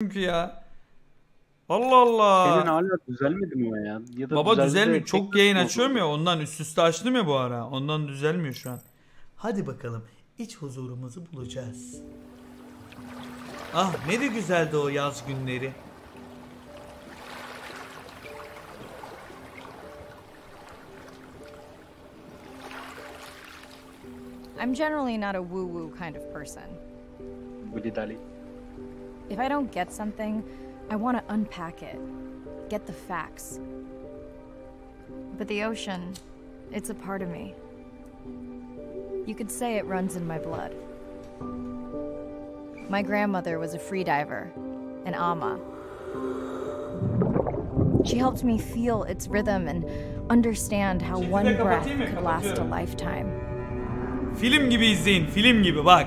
çünkü ya. Allah Allah. Senin hala düzelmedi mi o ya? Ya da Baba düzeldi düzelmiyor. de Çok tekrar yayın mı açıyorum bozuldu? ya. Ondan üst üste açtım ya bu ara. Ondan düzelmiyor şu an. Hadi bakalım. İç huzurumuzu bulacağız. Ah ne de güzeldi o yaz günleri. I'm generally not a woo-woo kind of person. Willy Dali. If I don't get something, I want to unpack it, get the facts. But the ocean, it's a part of me. You could say it runs in my blood. My grandmother was a freediver, an ama. She helped me feel its rhythm and understand how one breath could last a lifetime. Film gibi izleyin. Film gibi bak.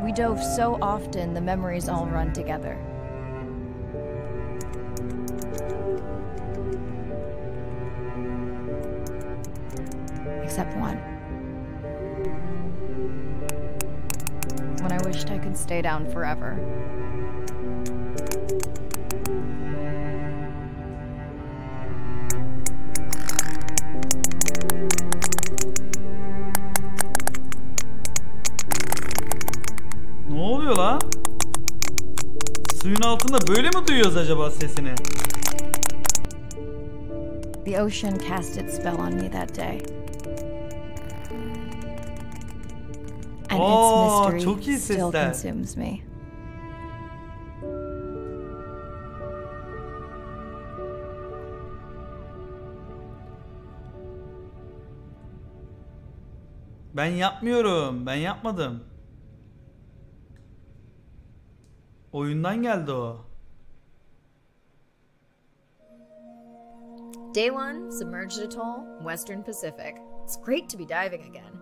We dove so often, the memories all run together. Except one. When I wished I could stay down forever. Ne oluyor lan? Suyun altında böyle mi duyuyoruz acaba sesini? The ocean cast its spell on me that day. And its mystery still consumes me. Ben yapmıyorum. Ben yapmadım. Oyundan geldi o. Day 1, submerged atoll, Western Pacific. It's great to be diving again.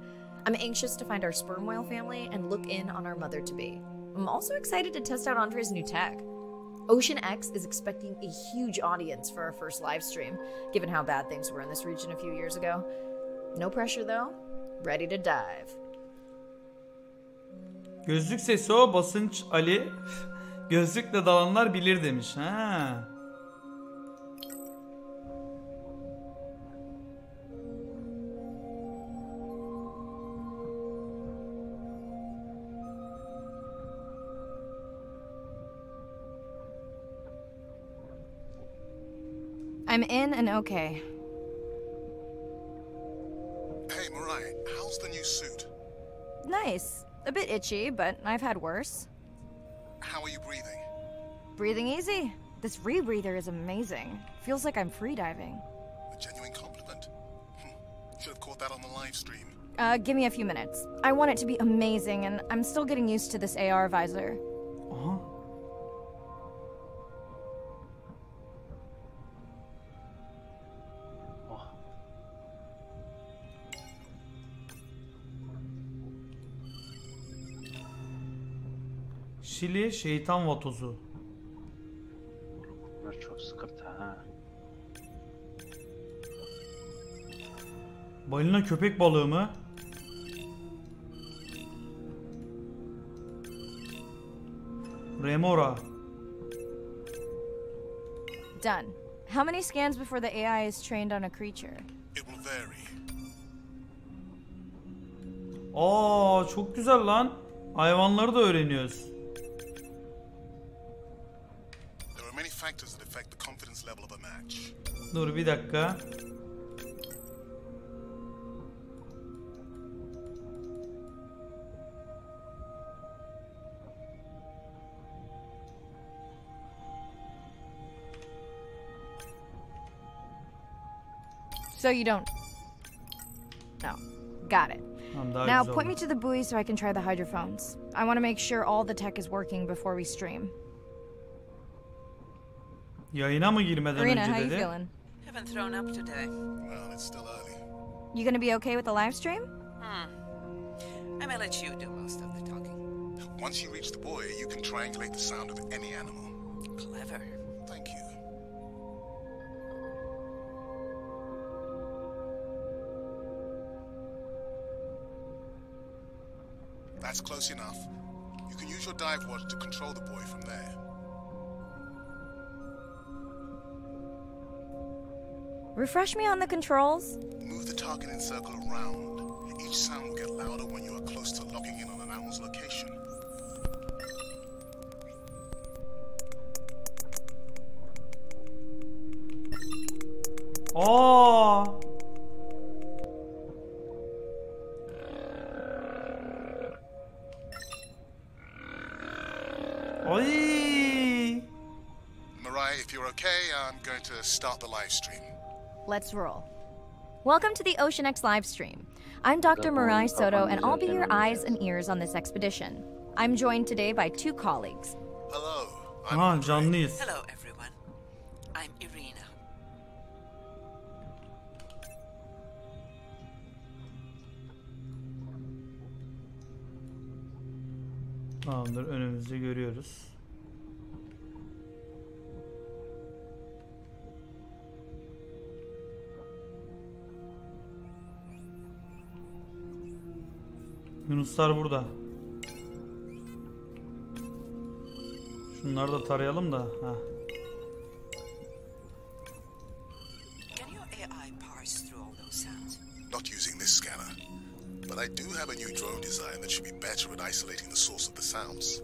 I'm anxious to find our sperm whale family and look in on our mother-to-be. I'm also excited to test out Andre's new tech. Ocean X is expecting a huge audience for our first live stream, given how bad things were in this region a few years ago. No pressure though. Ready to dive. Gözlük sesi o. Basınç Ali. Gözlükle dalanlar bilir demiş. Ha. I'm in and okay. Hey, Mariah, how's the new suit? Nice. A bit itchy, but I've had worse. How are you breathing? Breathing easy. This rebreather is amazing. Feels like I'm freediving. A genuine compliment. Should have caught that on the live stream. Give me a few minutes. I want it to be amazing, and I'm still getting used to this AR visor. Aha. Şili şeytan vatozu. Bunlar çok sıkıntı ha. Balina köpek balığı mı? Remora. Done. How many scans before the AI is trained on a creature? It will vary. Aa çok güzel lan. Hayvanları da öğreniyoruz. There are many factors that affect the confidence level of a match. Dur bir dakika. So you don't... No. Got it. Tamam, Now point me to the buoy so I can try the hydrophones. I want to make sure all the tech is working before we stream. Yayına mı girmeden Marina, önce how you dedi? feeling? Haven't thrown up today. Well, it's still early. You gonna be okay with the live stream? I may let you do most of the talking. Once you reach the buoy, you can triangulate the sound of any animal. Clever. Thank you. That's close enough. You can Use your dive watch to control the buoy from there. Refresh me on the controls. Move the target in circle around. Each sound will get louder when you are close to locking in on an animal's location. Aa! Ay! Mariah, if you're okay, I'm going to start the live stream. Let's roll. Welcome to the Ocean X live stream. I'm Dr. Mirai Soto, and I'll be your eyes and ears on this expedition. I'm joined today by 2 colleagues. Hello. Ha, canlıyız. Hello, everyone. I'm Irina. Tamamdır, önümüzde görüyoruz. Yunuslar burada. Şunları da tarayalım da. Ha. Can your AI parse through all those sounds? Not using this scanner. But I do have a new drone design that should be better at isolating the source of the sounds.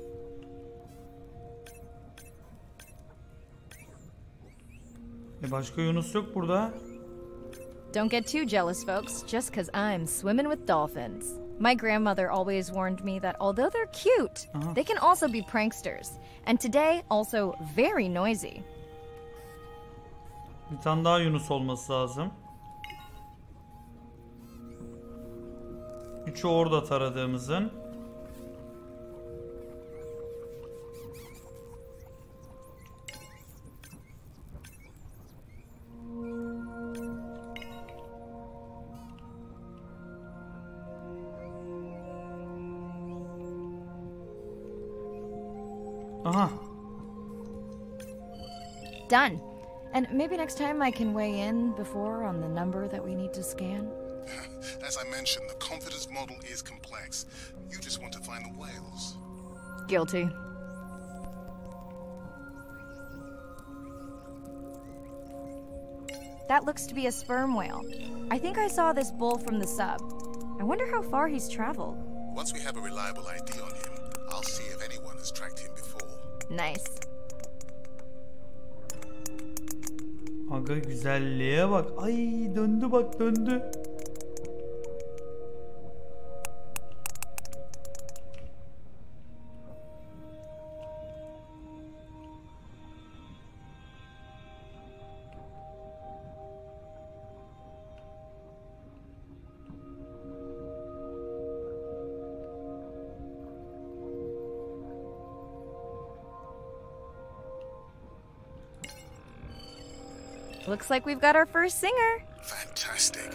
Başka Yunus yok burada. Don't get too jealous, folks, just because I'm swimming with dolphins. My grandmother always warned me that although they're cute, they can also be pranksters. And today, also very noisy. Bir tane daha Yunus olması lazım. 3'ü orada taradığımızın. Aha. Done. And maybe next time I can weigh in before on the number that we need to scan. As I mentioned, the confidence model is complex. You just want to find the whales. Guilty. That looks to be a sperm whale. I think I saw this bull from the sub. I wonder how far he's traveled. Once we have a reliable ID on him, I'll see if anyone has tracked him before. Nice. Aga güzelliğe bak. Ay döndü bak döndü. Looks like we've got our first singer. Fantastic.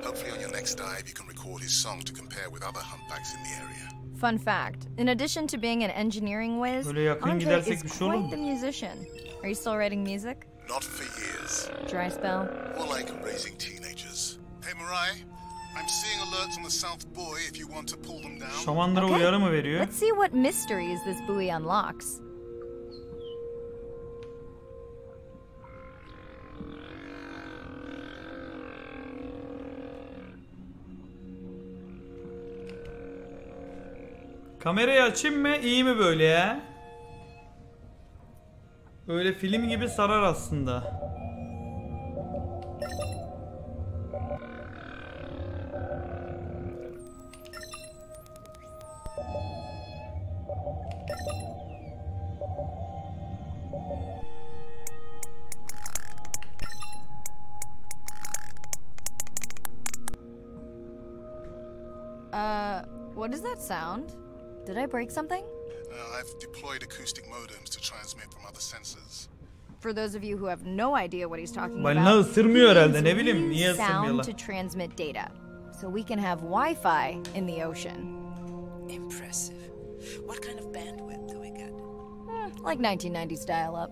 Hopefully on your next dive you can record his song to compare with other humpbacks in the area. Fun fact, in addition to being an engineering whiz, Böyle yakın Andre gidersek is bir şey olur mu? quite the musician. Are you still writing music? Not for years. Dry spell? More like raising teenagers. Hey Mariah, I'm seeing alerts on the South Buoy if you want to pull them down. Şamandıra uyarı mı veriyor? Let's see what mysteries this buoy unlocks. Kamerayı açayım mı? İyi mi böyle ya? Böyle film gibi sarar aslında. What does that sound? Did I break something? I've deployed acoustic modems to transmit from other sensors. For those of you who have no idea what he's talking Balina about, ısırmıyor he herhalde, means ne bileyim, we niye use ısırmıyorlar? sound to transmit data, so we can have Wi-Fi in the ocean. Impressive. What kind of bandwidth do we get? Like 1990s dial-up.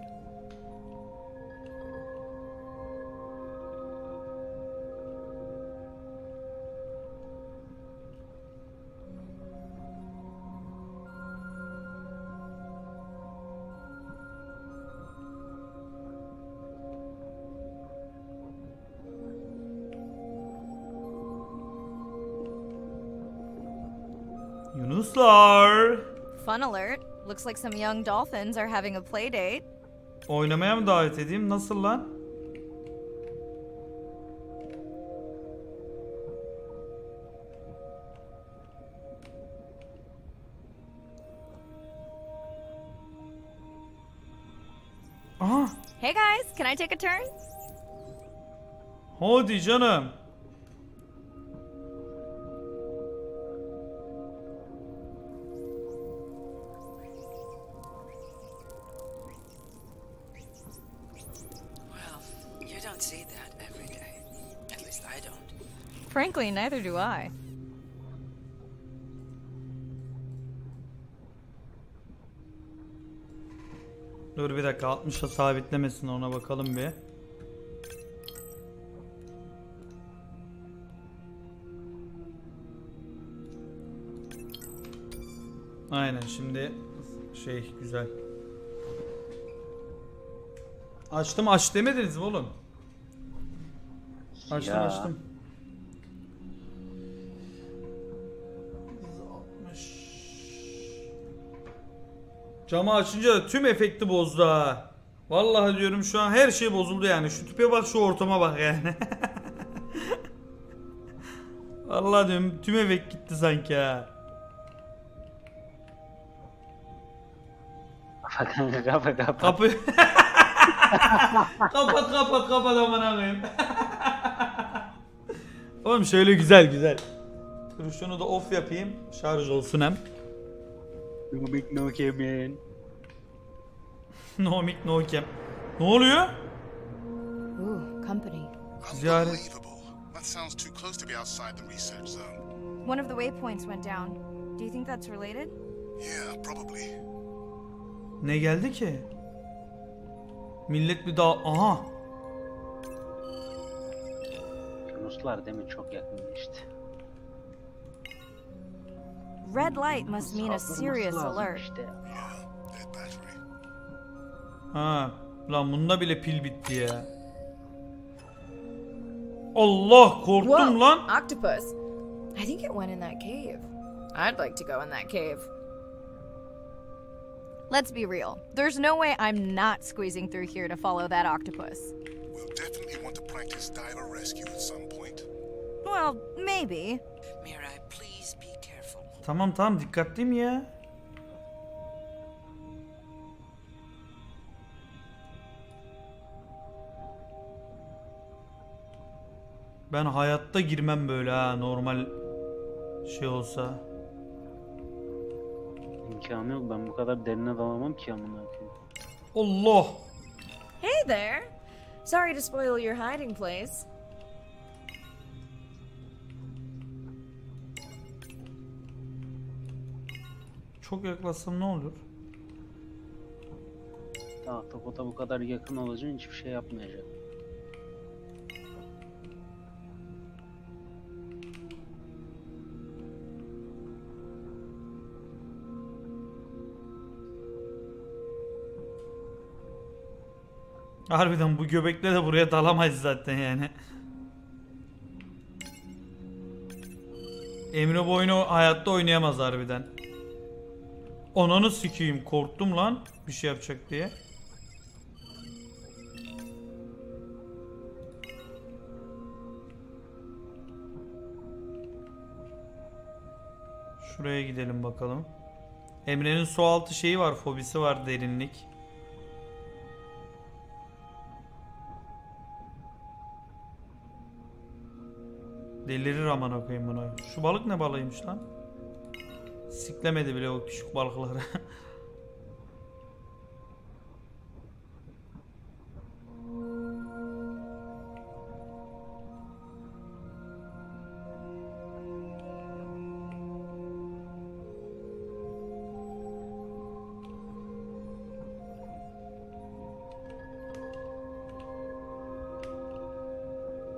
Dostlar. Fun alert. Looks like some young dolphins are having a play date. Oynamaya mı davet edeyim? Nasıl lan? Aha. Hey guys, can I take a turn? Hadi canım. Well, you don't see that every day. At least I don't. Frankly, neither do I. Dur bir dakika, 60'a sabitlemesin, ona bakalım bir. Aynen, şimdi şey güzel. Açtım, aç demediniz mi oğlum? Açtım Ya. açtım. 160. Camı açınca da tüm efekti bozdu ha. Vallahi diyorum, şu an her şey bozuldu yani. Şu tipe bak, şu ortama bak yani. Vallahi diyorum, tüm efekt gitti sanki ha. Kapat. Kapı. kapat amına koyayım. Oğlum şöyle güzel güzel. Dur şunu da off yapayım. Şarj olsun hem. No big no man. No mic no cam. Ne oluyor? Ooh, company. Ziyaret. Unbelievable. That sounds too close to be outside the research zone. One of the waypoints went down. Do you think that's related? Yeah, probably. Ne geldi ki? Millet bir daha... Aha. Ruslar demin çok yakın geçti. Red light must mean a serious Lazım alert. işte. Yeah, dead battery. Ha. Lan bunda bile pil bitti ya. Allah, korktum Whoa, lan. octopus. I think it went in that cave. I'd like to go in that cave. Let's be real. There's no way I'm not squeezing through here to follow that octopus. We'll definitely want to practice diver rescue at some point. Well, maybe. Mirai, please be careful. Tamam dikkatliyim ya. Ben hayatta girmem böyle ha, normal şey olsa. İmkanı yok, ben bu kadar derine dalamam ki amına koyayım. Allah. Hey there. Sorry to spoil your hiding place. Çok yaklaşsam ne olur? Ahtapota bu kadar yakın olacaksın, hiçbir şey yapmayacak. Harbiden bu göbekle de buraya dalamayız zaten yani. Emre bu oyunu hayatta oynayamaz harbiden. Ananı sikeyim, korktum lan bir şey yapacak diye. Şuraya gidelim bakalım. Emre'nin su altı şeyi var, fobisi var, derinlik. Delirir amına koyayım bunu. Şu balık ne balığıymış lan? Siklemedi bile o küçük balıkları.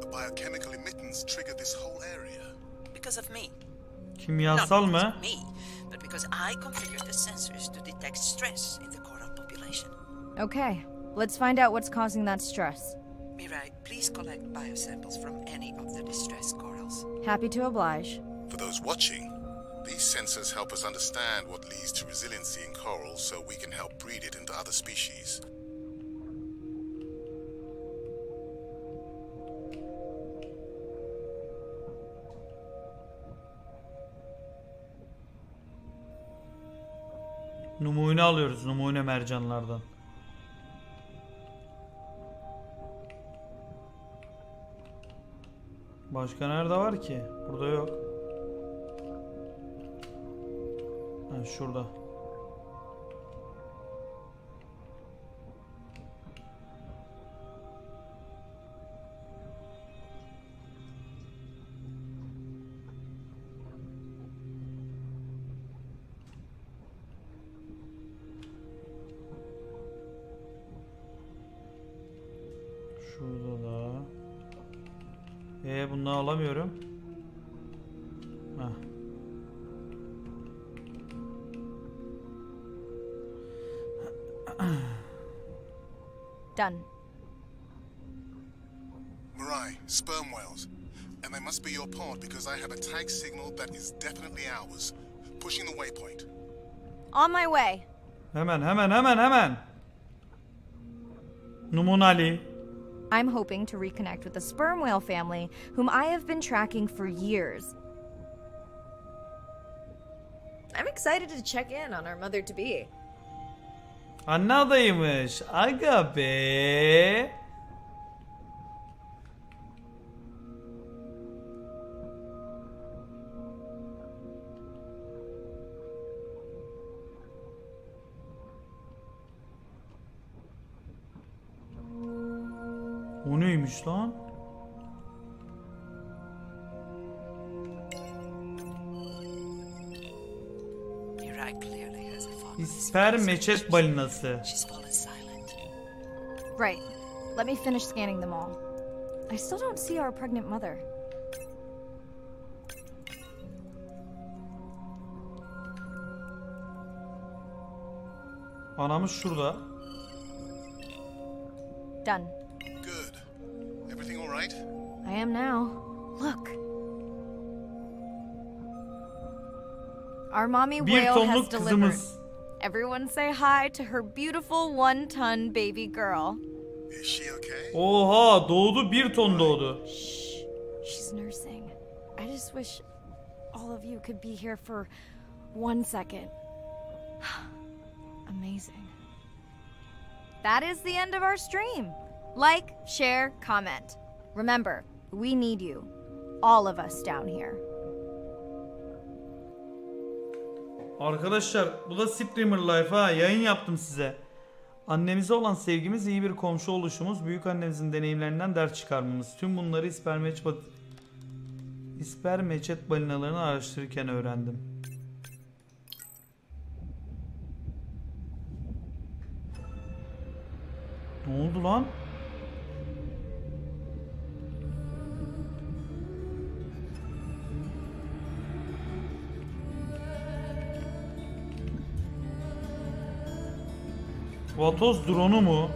The biochemical emittance triggered this whole area. Because of me. Kimyasal Not because mı? of me, but because I configured the sensors to detect stress in the coral population. Okay, let's find out what's causing that stress. Mirai, please collect biosamples from any of the distressed corals. Happy to oblige. For those watching, These sensors help us understand what leads to resiliency in corals so we can help breed it into other species. Numune alıyoruz, numune mercanlardan. Başka nerede var ki? Burada yok. Ha, şurada. Şurada da. Bunu alamıyorum. Heh. Done. Mirai, sperm whales. And they must be your pod because I have a tag signal that is definitely ours. Pushing the waypoint. On my way. Hemen. Numunali. I'm hoping to reconnect with the sperm whale family, whom I have been tracking for years. I'm excited to check in on our mother-to-be. Anne adayıymış. Aga be. O neymiş lan? Mirai clearly has a fondness for İsper meçet balinası. She's fallen silent. Right. Let me finish scanning them all. I still don't see our pregnant mother. Anamız şurada. Done. Good. Everything all right? I am now. Look. Our mommy Bir whale has tonluk delivered. kızımız. Everyone say hi to her beautiful 1-ton baby girl. Is she okay? Oha, doğdu, 1 ton doğdu. Shh. She's nursing. I just wish all of you could be here for 1 second. Amazing. That is the end of our stream. Like, share, comment. Remember, we need you. All of us down here. Arkadaşlar bu da Streamer Life ha, yayın yaptım size. Annemize olan sevgimiz, iyi bir komşu oluşumuz, büyük annemizin deneyimlerinden ders çıkarmamız. Tüm bunları ispermeçet balinalarını araştırırken öğrendim. Ne oldu lan? Vatoz drone'u mu?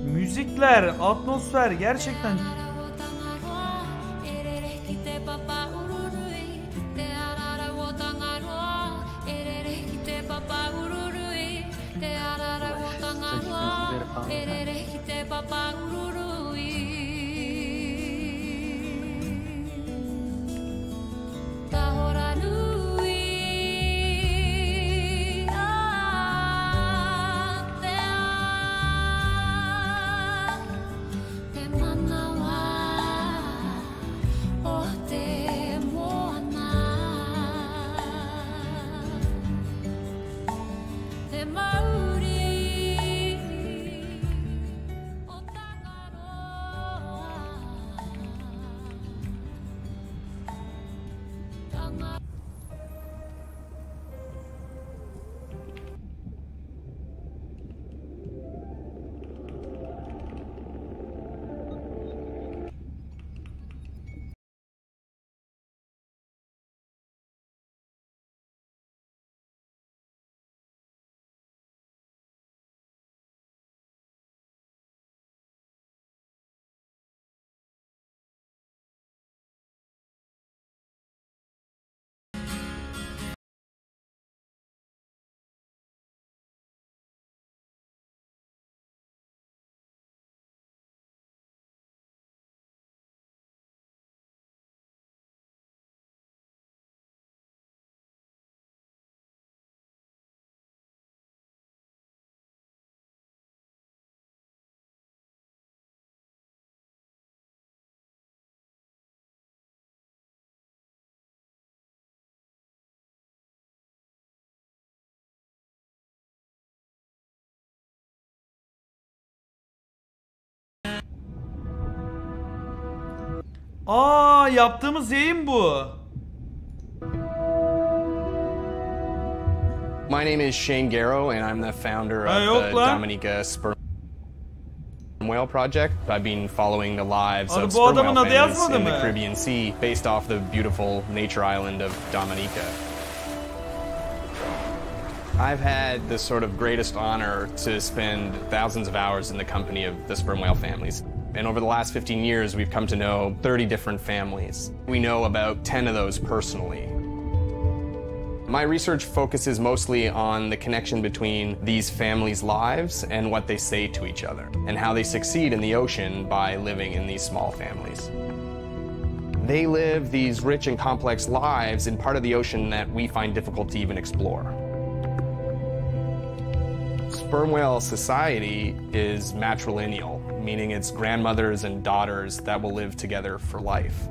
Müzikler, atmosfer gerçekten. Aa, yaptığımız yayın bu. My name is Shane Garrow, and I'm the founder of yok the lan. Dominica Sperm Whale Project. I've been following the lives Abi of bu sperm adamın whale adı families yazmadı in the mı? Caribbean Sea, based off the beautiful nature island of Dominica. I've had the sort of greatest honor to spend thousands of hours in the company of the sperm whale families. And over the last 15 years, we've come to know 30 different families. We know about 10 of those personally. My research focuses mostly on the connection between these families' lives and what they say to each other, and how they succeed in the ocean by living in these small families. They live these rich and complex lives in part of the ocean that we find difficult to even explore. Sperm whale society is matrilineal, meaning it's grandmothers and daughters that will live together for life.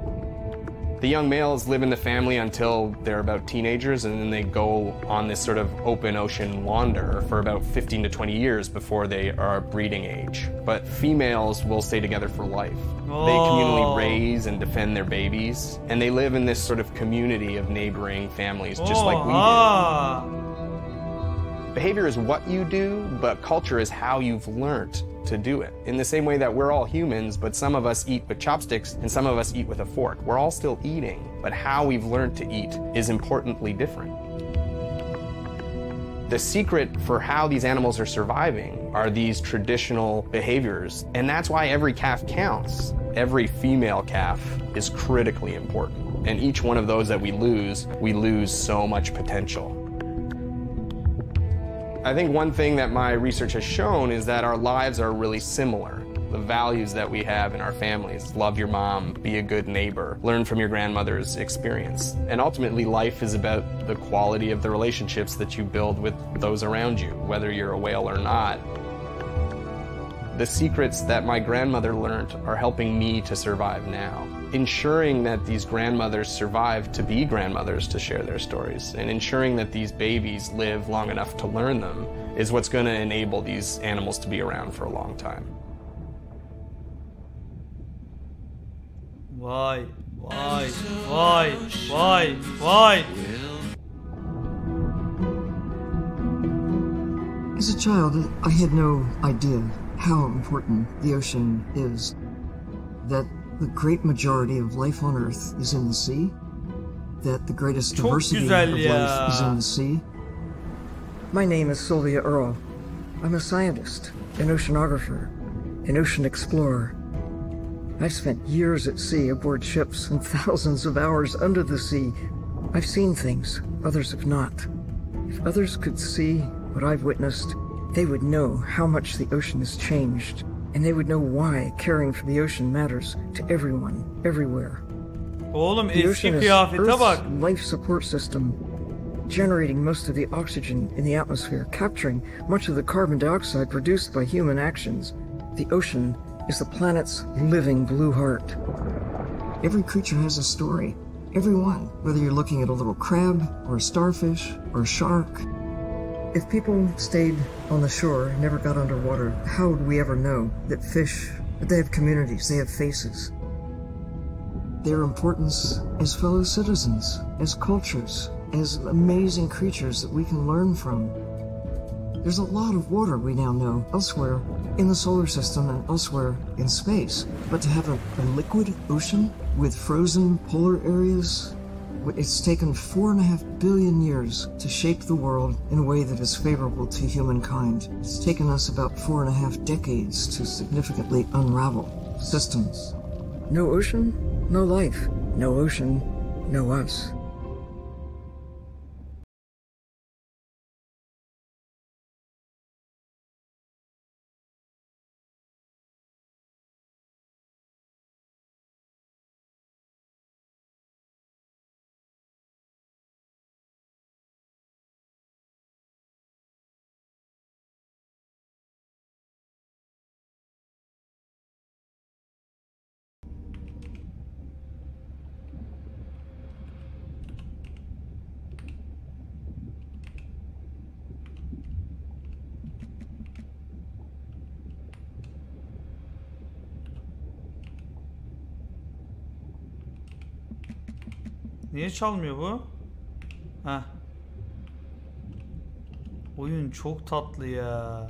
The young males live in the family until they're about teenagers, and then they go on this sort of open ocean wander for about 15 to 20 years before they are breeding age. But females will stay together for life. They communally raise and defend their babies, and they live in this sort of community of neighboring families, just like we do. Behavior is what you do, but culture is how you've learned to do it. In the same way that we're all humans, but some of us eat with chopsticks and some of us eat with a fork. We're all still eating, but how we've learned to eat is importantly different. The secret for how these animals are surviving are these traditional behaviors, and that's why every calf counts. Every female calf is critically important, and each one of those that we lose so much potential. I think one thing that my research has shown is that our lives are really similar. The values that we have in our families: love your mom, be a good neighbor, learn from your grandmother's experience. And ultimately, life is about the quality of the relationships that you build with those around you, whether you're a whale or not. The secrets that my grandmother learned are helping me to survive now. Ensuring that these grandmothers survive to be grandmothers to share their stories, and ensuring that these babies live long enough to learn them, is what's going to enable these animals to be around for a long time. Vay, vay, vay, vay, vay. As a child, I had no idea how important the ocean is. That the great majority of life on Earth is in the sea. That the greatest Çok diversity güzel of ya. life is in the sea. My name is Sylvia Earle. I'm a scientist, an oceanographer, an ocean explorer. I've spent years at sea aboard ships and thousands of hours under the sea. I've seen things others have not. If others could see what I've witnessed, they would know how much the ocean has changed, and they would know why caring for the ocean matters to everyone, everywhere. Oğlum The eski ocean is kıyafete bak. Earth's life support system, generating most of the oxygen in the atmosphere, capturing much of the carbon dioxide produced by human actions. The ocean is the planet's living blue heart. Every creature has a story. Every one, whether you're looking at a little crab, or a starfish, or a shark. If people stayed on the shore and never got underwater, how would we ever know that fish, that they have communities, they have faces? Their importance as fellow citizens, as cultures, as amazing creatures that we can learn from. There's a lot of water we now know elsewhere in the solar system and elsewhere in space. But to have a liquid ocean with frozen polar areas, it's taken 4.5 billion years to shape the world in a way that is favorable to humankind. It's taken us about 4.5 decades to significantly unravel systems. No ocean, no life. No ocean, no us. Niye çalmıyor bu? Heh. Oyun çok tatlı ya.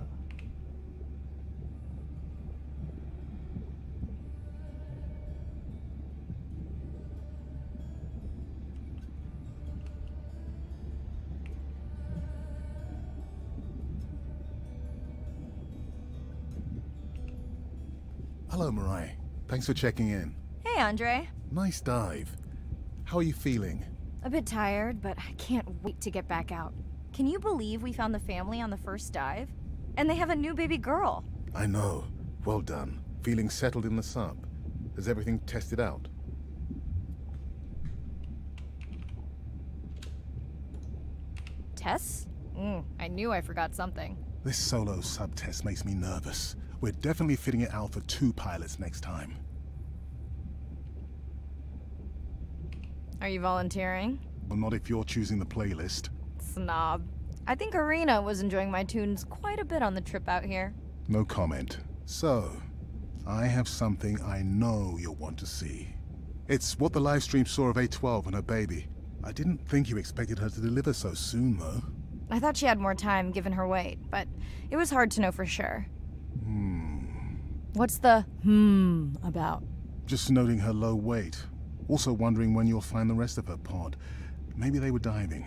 Hello, Mariah. Thanks for checking in. Hey, Andre. Nice dive. How are you feeling? A bit tired, but I can't wait to get back out. Can you believe we found the family on the first dive? And they have a new baby girl. I know. Well done. Feeling settled in the sub. Has everything tested out? Tess? I knew I forgot something. This solo sub test makes me nervous. We're definitely fitting it out for 2 pilots next time. Are you volunteering? Well, not if you're choosing the playlist. Snob. I think Arena was enjoying my tunes quite a bit on the trip out here. No comment. So, I have something I know you'll want to see. It's what the live stream saw of A12 and her baby. I didn't think you expected her to deliver so soon, though. I thought she had more time given her weight, but it was hard to know for sure. What's the about? Just noting her low weight. Also wondering when you'll find the rest of her pod. Maybe they were diving.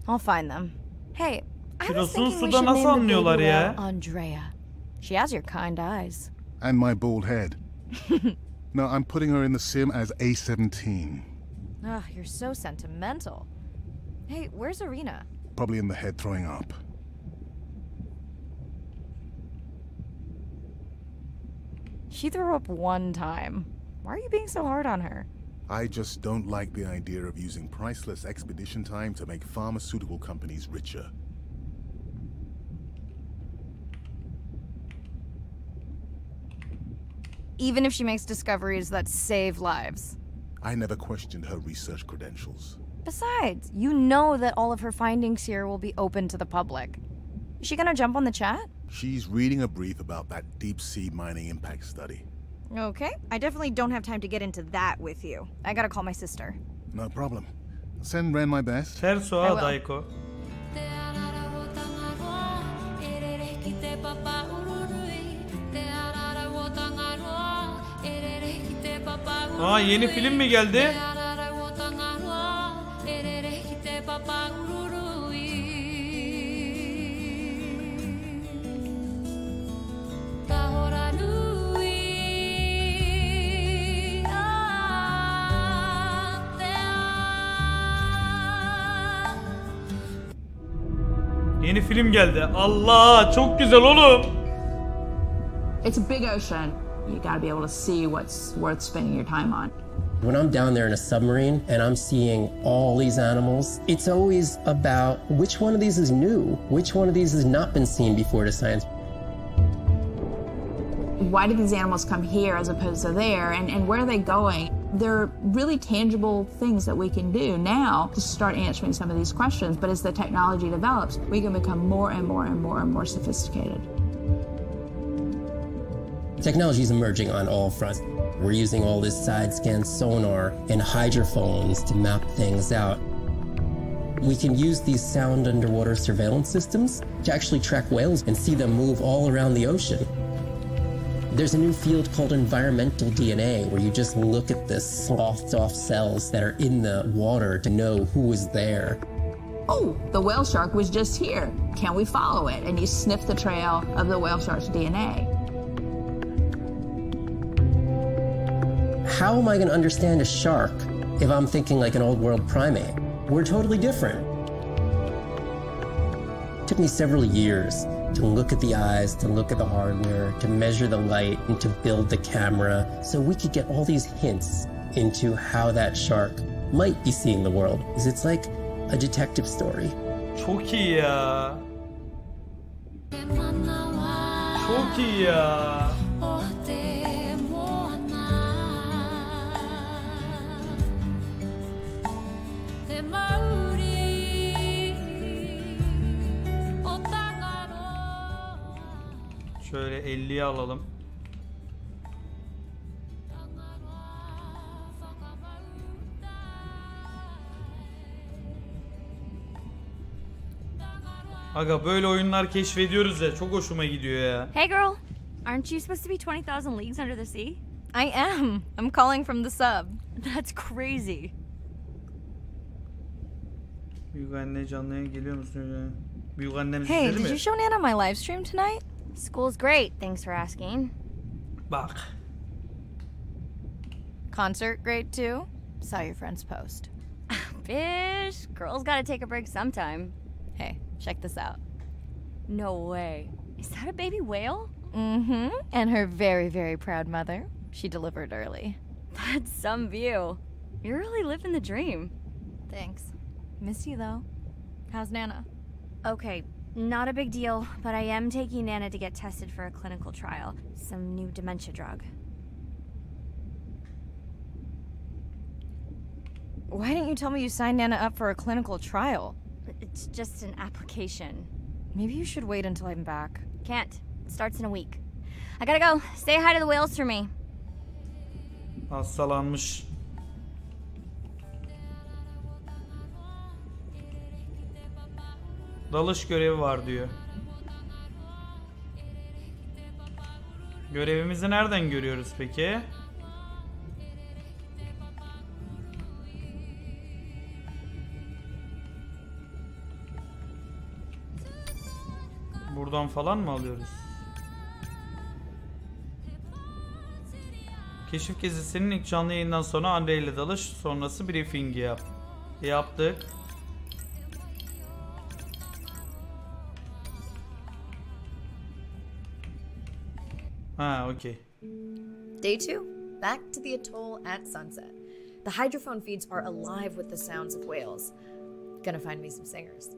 I'll find them. Hey, I was Kilosunu thinking we suda should nasıl name the anlıyorlar baby ya? Andrea. She has your kind eyes. And my bald head. No, I'm putting her in the sim as A17. Ugh, you're so sentimental. Hey, where's Arena? Probably in the head throwing up. She threw up one time. Why are you being so hard on her? I just don't like the idea of using priceless expedition time to make pharmaceutical companies richer. Even if she makes discoveries that save lives. I never questioned her research credentials. Besides, you know that all of her findings here will be open to the public. Is she gonna jump on the chat? She's reading a brief about that deep-sea mining impact study. Okay, I definitely don't have time to get into that with you. I gotta call my sister. No problem. Send Ren my best. Ters o I ha will. Dayko. Aa, yeni film mi geldi? Yeni film geldi. Allah, çok güzel oğlum. It's a big ocean. You gotta be able to see what's worth spending your time on. When I'm down there in a submarine and I'm seeing all these animals, it's always about which one of these is new, which one of these has not been seen before to science. Why did these animals come here as opposed to there, and where are they going? There are really tangible things that we can do now to start answering some of these questions, but as the technology develops, we can become more and more and more and more sophisticated. Technology is emerging on all fronts. We're using all this side-scan sonar and hydrophones to map things out. We can use these sound underwater surveillance systems to actually track whales and see them move all around the ocean. There's a new field called environmental DNA, where you just look at the sloughed off cells that are in the water to know who is there. Oh, the whale shark was just here. Can we follow it? And you sniff the trail of the whale shark's DNA. How am I going to understand a shark if I'm thinking like an old world primate? We're totally different. It took me several years to look at the eyes, to look at the hardware, to measure the light, and to build the camera so we could get all these hints into how that shark might be seeing the world. Because it's like a detective story. Çok iyi ya. Çok iyi ya. Şöyle 50'yi alalım. Aga böyle oyunlar keşfediyoruz ya, çok hoşuma gidiyor ya. Hey girl, aren't you supposed to be 20,000 leagues under the sea? I am. I'm calling from the sub. That's crazy. Büyük anne canlı yayın geliyor musun? Büyük annemiz Hey, izledi did mi? you show Nana my live stream tonight? School's great, thanks for asking. Bak. Concert great too? Saw your friend's post. Bish, girls gotta take a break sometime. Hey, check this out. No way. Is that a baby whale? Mm-hmm. And her very, very proud mother. She delivered early. That's some view. You're really living the dream. Thanks. Miss you though. How's Nana? Okay, not a big deal, but I am taking Nana to get tested for a clinical trial. Some new dementia drug. Why didn't you tell me you signed Nana up for a clinical trial? It's just an application. Maybe you should wait until I'm back. Can't. It starts in a week. I gotta go. Say hi to the whales for me. Hastalanmış. Dalış görevi var diyor. Görevimizi nereden görüyoruz peki? Buradan falan mı alıyoruz? Keşif gezisinin ilk canlı yayından sonra Andre ile dalış sonrası briefingi yap. Yaptık. Ha, okay. Day 2, back to the atoll at sunset. The hydrophone feeds are alive with the sounds of whales. Gonna find me some singers.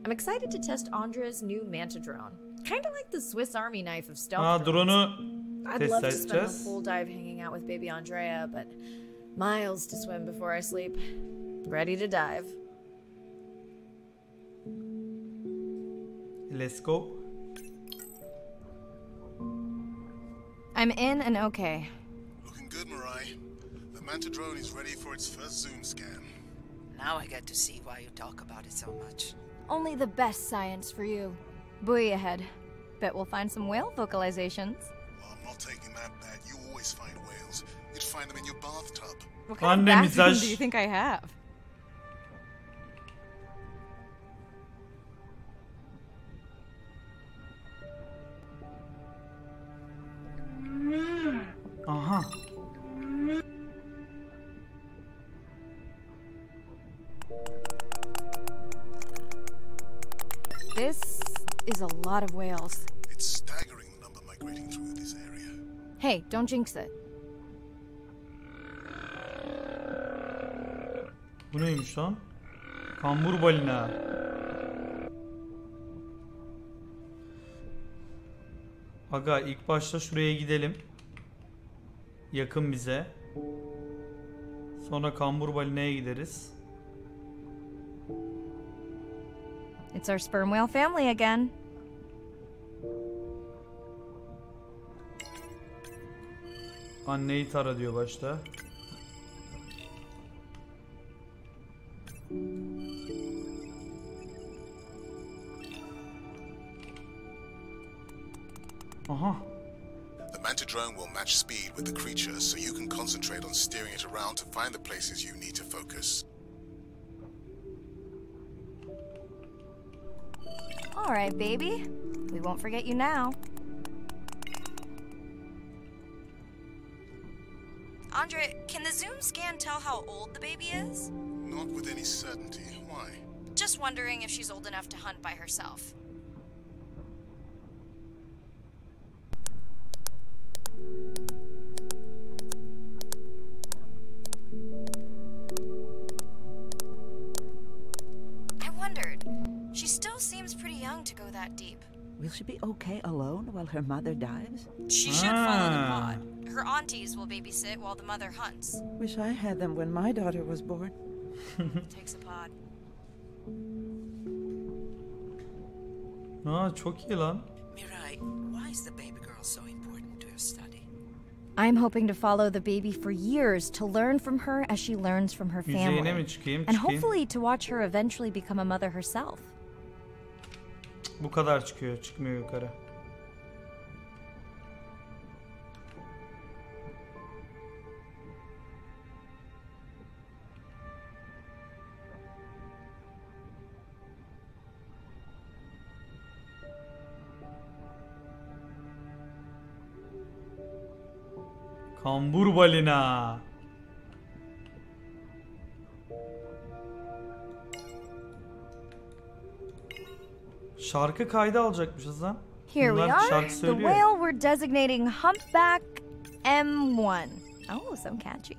I'm excited to test Andrea's new manta drone. Kinda like the Swiss Army knife of stealth drones. I'd love to spend the full dive hanging out with baby Andrea, but miles to swim before I sleep. Ready to dive. Let's go. I'm in and okay. Looking good, Mirai. The manta drone is ready for its first zoom scan. Now I get to see why you talk about it so much. Only the best science for you. Buoy ahead. Bet we'll find some whale vocalizations. Well, I'm not taking that bet. You always find whales. You'd find them in your bathtub. What kind of bathroom do you think I have? Aha. This is a lot of whales. It's staggering the number migrating through this area. Hey, don't jinx it. Bu neymiş lan? Kambur balina. Aga ilk başta şuraya gidelim. Yakın bize. Sonra kambur balinaya gideriz. It's our sperm whale family again. Anneyi tara diyor başta. Aha. The manta drone will match speed with the creature, so you can concentrate on steering it around to find the places you need to focus. All right, baby. We won't forget you now. Andre, can the zoom scan tell how old the baby is? Not with any certainty. Why? Just wondering if she's old enough to hunt by herself. I wondered. She still seems pretty young to go that deep. Will she be okay alone while her mother dives? She should follow the pod. Her aunties will babysit while the mother hunts. Wish I had them when my daughter was born. It takes a pod. Aa, çok iyi lan. Mirai, why is the baby girl so important to your study? I'm hoping to follow the baby for years to learn from her as she learns from her Yüzeyine family. mi çıkayım? And hopefully to watch her eventually become a mother herself. Bu kadar çıkıyor. Çıkmıyor yukarı. Kambur balina. Şarkı kaydı alacakmışız lan. Here we Bunlar are. şarkı The söylüyor. whale we're designating humpback M1. Oh, so catchy.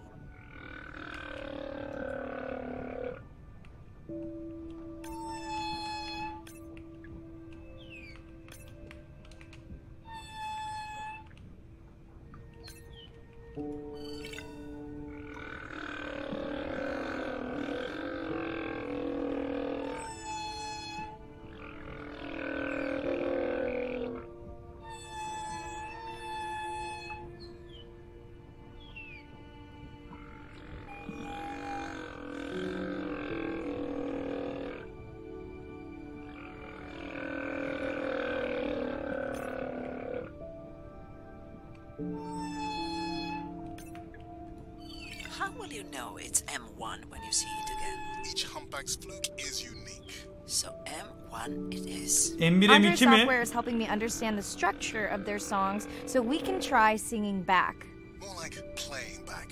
How will you know it's M1 when you see it again? Each humpback's fluke is unique. So M1 it is. M1 Andre M2 mi? software is helping me understand the structure of their songs so we can try singing back. More like playing back.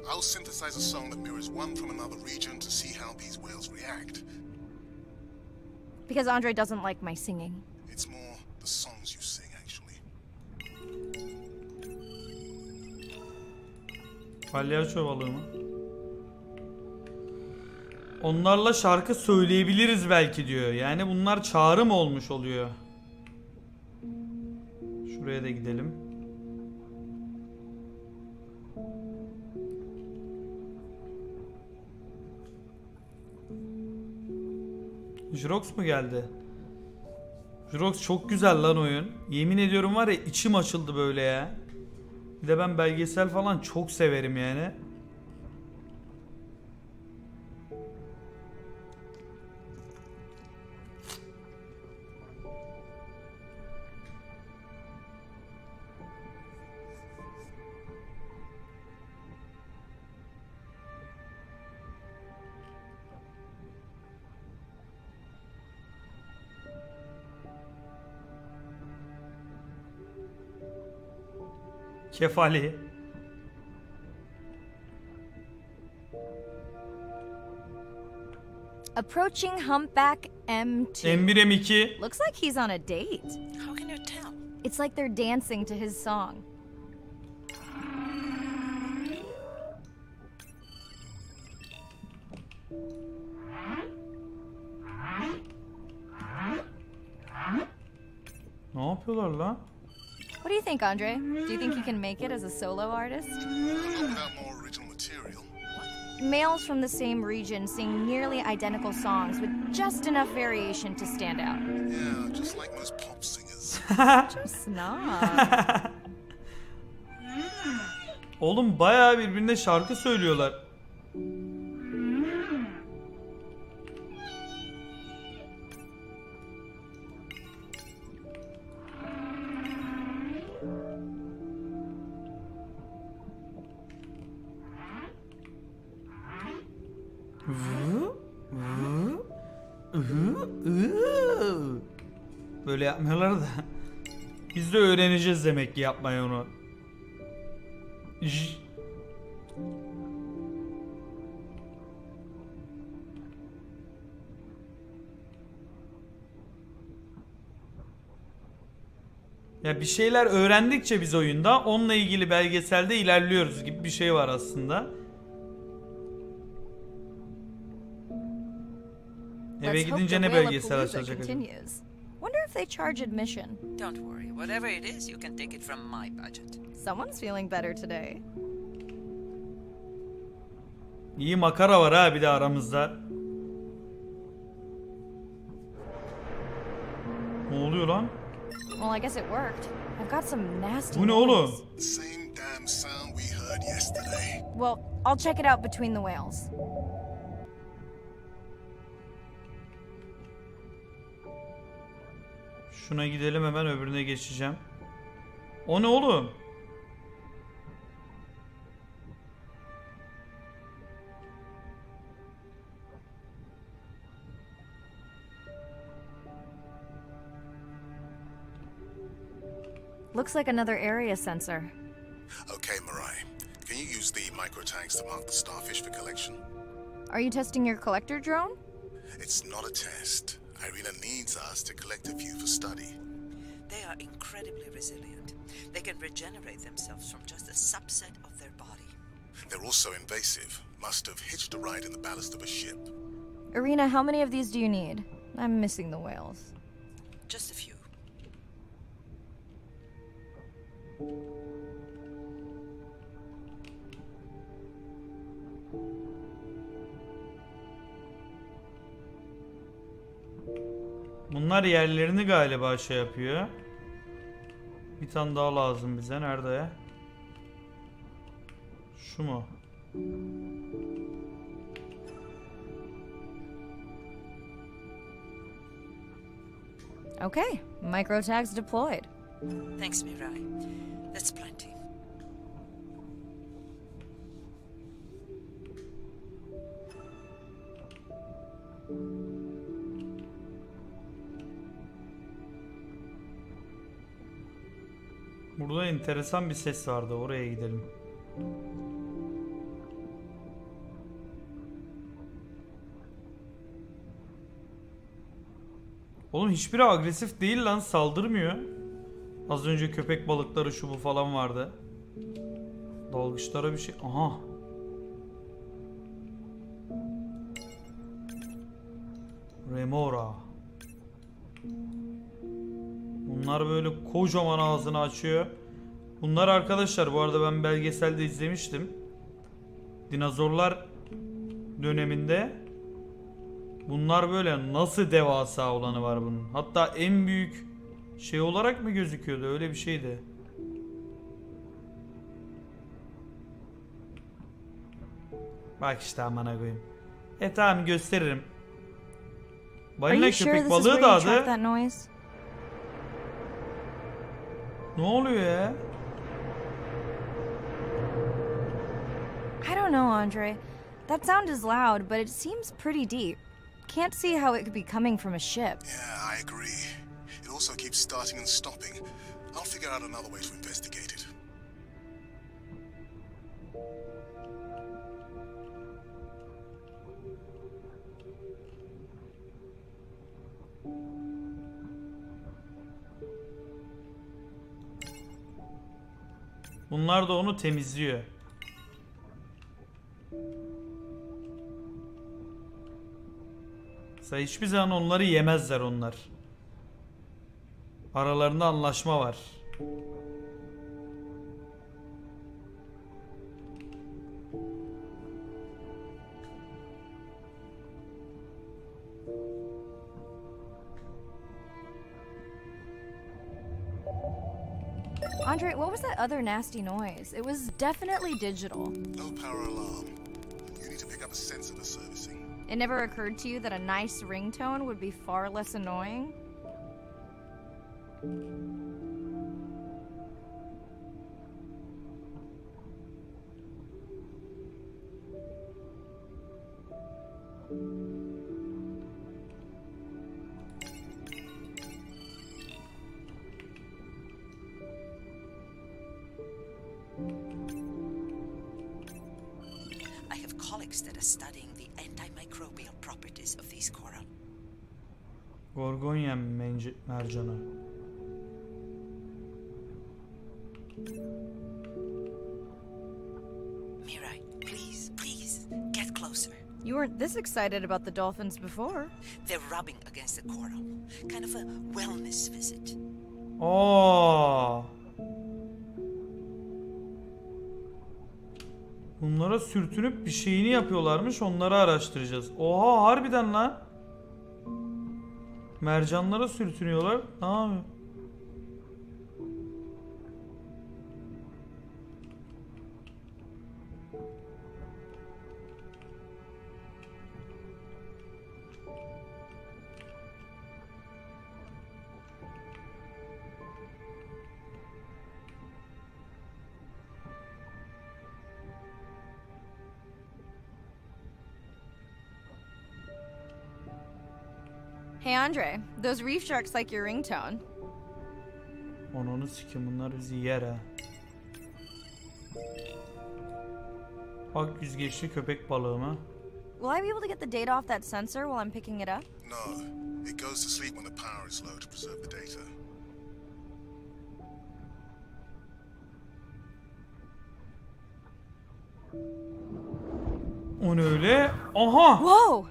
I'll synthesize a song that mirrors one from another region to see how these whales react. Because Andre doesn't like my singing. It's more the songs you sing, actually. Palyaço balığı mı? Onlarla şarkı söyleyebiliriz belki diyor. Yani bunlar çağrı mı olmuş oluyor? Şuraya da gidelim. Jirox mu geldi? Jirox çok güzel lan oyun. Yemin ediyorum var ya, içim açıldı böyle ya. Bir de ben belgesel falan çok severim yani. Kefali. Approaching humpback M2. M1 M2. Looks like he's on a date. How can you tell? It's like they're dancing to his song. Ne yapıyorlar lan? What do you think, Andre? Do you think he can make it as a solo artist? Not without more original material. Males from the same region sing nearly identical songs with just enough variation to stand out. Yeah, just like most pop singers. Just not. Oğlum bayağı birbirine şarkı söylüyorlar. Böyle yapmıyorlar da. Biz de öğreneceğiz demek ki yapmayı onu. Ya bir şeyler öğrendikçe biz oyunda onunla ilgili belgeselde ilerliyoruz gibi bir şey var aslında. Eve gidince ne belgesel açılacak acaba? Wonder if they charge admission. Don't worry. Whatever it is, you can take it from my budget. Someone's feeling better today. İyi makara var ha bir de aramızda. Ne oluyor lan? Well, I guess it worked. I've got some nasty. Bu ne oğlum? Same damn sound we heard yesterday. Well, I'll check it out between the whales. Şuna gidelim, hemen öbürüne geçeceğim. O ne oğlum? Looks like another area sensor. Okay, Mirai. Can you use the micro tags to mark the starfish for collection? Are you testing your collector drone? It's not a test. Irina needs us to collect a few for study. They are incredibly resilient. They can regenerate themselves from just a subset of their body. They're also invasive. Must have hitched a ride in the ballast of a ship. Irina, how many of these do you need? I'm missing the whales. Just a few. Bunlar yerlerini galiba şey yapıyor. Bir tane daha lazım bize. Nerede? Şu mu? Okay, micro tags deployed. Thanks, Mirai. That's plenty. Burada enteresan bir ses vardı. Oraya gidelim. Oğlum hiçbiri agresif değil lan. Saldırmıyor. Az önce köpek balıkları şu bu falan vardı. Dalgıçlara bir şey... Aha. Remora. Bunlar böyle kocaman ağzını açıyor. Bunlar arkadaşlar, bu arada ben belgeselde izlemiştim. Dinozorlar döneminde bunlar böyle nasıl devasa olanı var bunun. Hatta en büyük şey olarak mı gözüküyordu? Öyle bir şeydi. Bak işte amına koyayım. Tamam gösteririm. Balina köpek balığı da adı. Ne oluyor ya? I don't know, Andre. That sound is loud, but it seems pretty deep. Can't see how it could be coming from a ship. Yeah, I agree. It also keeps starting and stopping. I'll figure out another way to investigate it. Bunlar da onu temizliyor. Mesela hiçbir zaman onları yemezler onlar. Aralarında anlaşma var. Andre, what was that other nasty noise? It was definitely digital. No power alarm. You need to pick up a sensor for servicing. It never occurred to you that a nice ringtone would be far less annoying? I have colleagues that are studying the antimicrobial properties of these coral. Gorgonya mercanı. Mirai, please, get closer. You weren't this excited about the dolphins before. They're rubbing against the coral. Kind of a wellness visit. Aa! Bunlara sürtünüp bir şeyini yapıyorlarmış. Onları araştıracağız. Oha, harbiden lan. Mercanlara sürtünüyorlar. Ne yapıyor? Hey Andre, those reef sharks like your ringtone. Onu sikim, bunlar bizi yer ha. Ak yüzgeçli köpek balığı mı? Will I be able to get the data off that sensor while I'm picking it up? No. It goes to sleep when the power is low to preserve the data. O ne öyle? Aha! Whoa!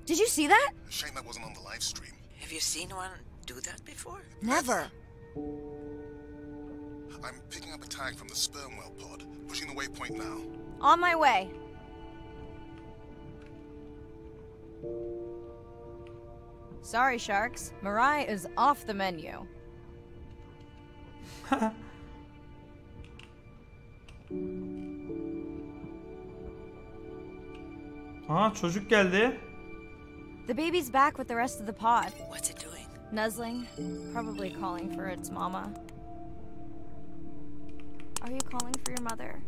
Did you see that? Shame that wasn't on the live stream. Have you seen one do that before? Never. I'm picking up a tag from the sperm whale pod, pushing the waypoint now. On my way. Sorry, sharks. Mirai is off the menu. Aha, çocuk geldi. The baby's back with the rest of the pod. What's it doing? Nuzzling. Probably calling for its mama. Are you calling for your mother?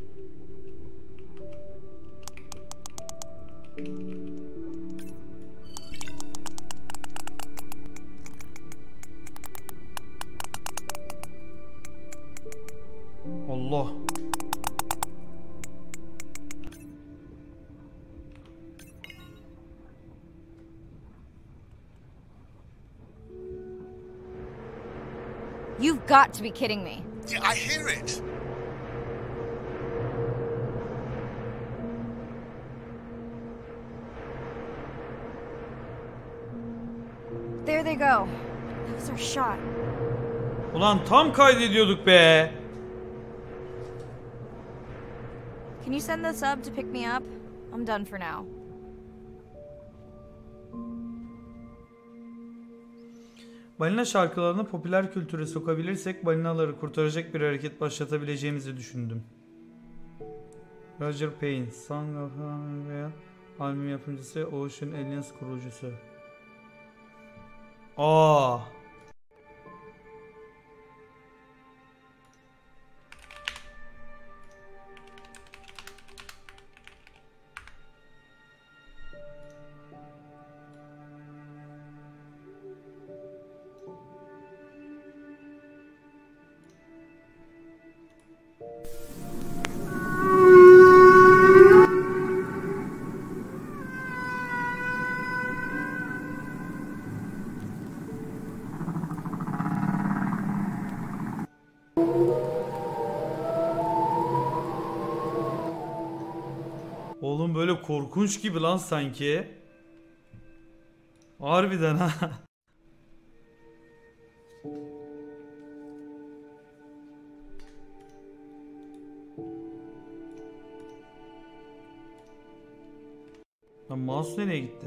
Allah. You've got to be kidding me. Yeah, I hear it. There they go. That was our shot. Ulan tam kaydediyorduk be. Can you send the sub to pick me up? I'm done for now. Balina şarkılarını popüler kültüre sokabilirsek balinaları kurtaracak bir hareket başlatabileceğimizi düşündüm. Roger Payne, Song of Unutmayın albüm yapımcısı, Ocean Aliens kurucusu. Aa. Oğlum böyle korkunç gibi lan sanki. Harbiden ha. Lan mouse nereye gitti?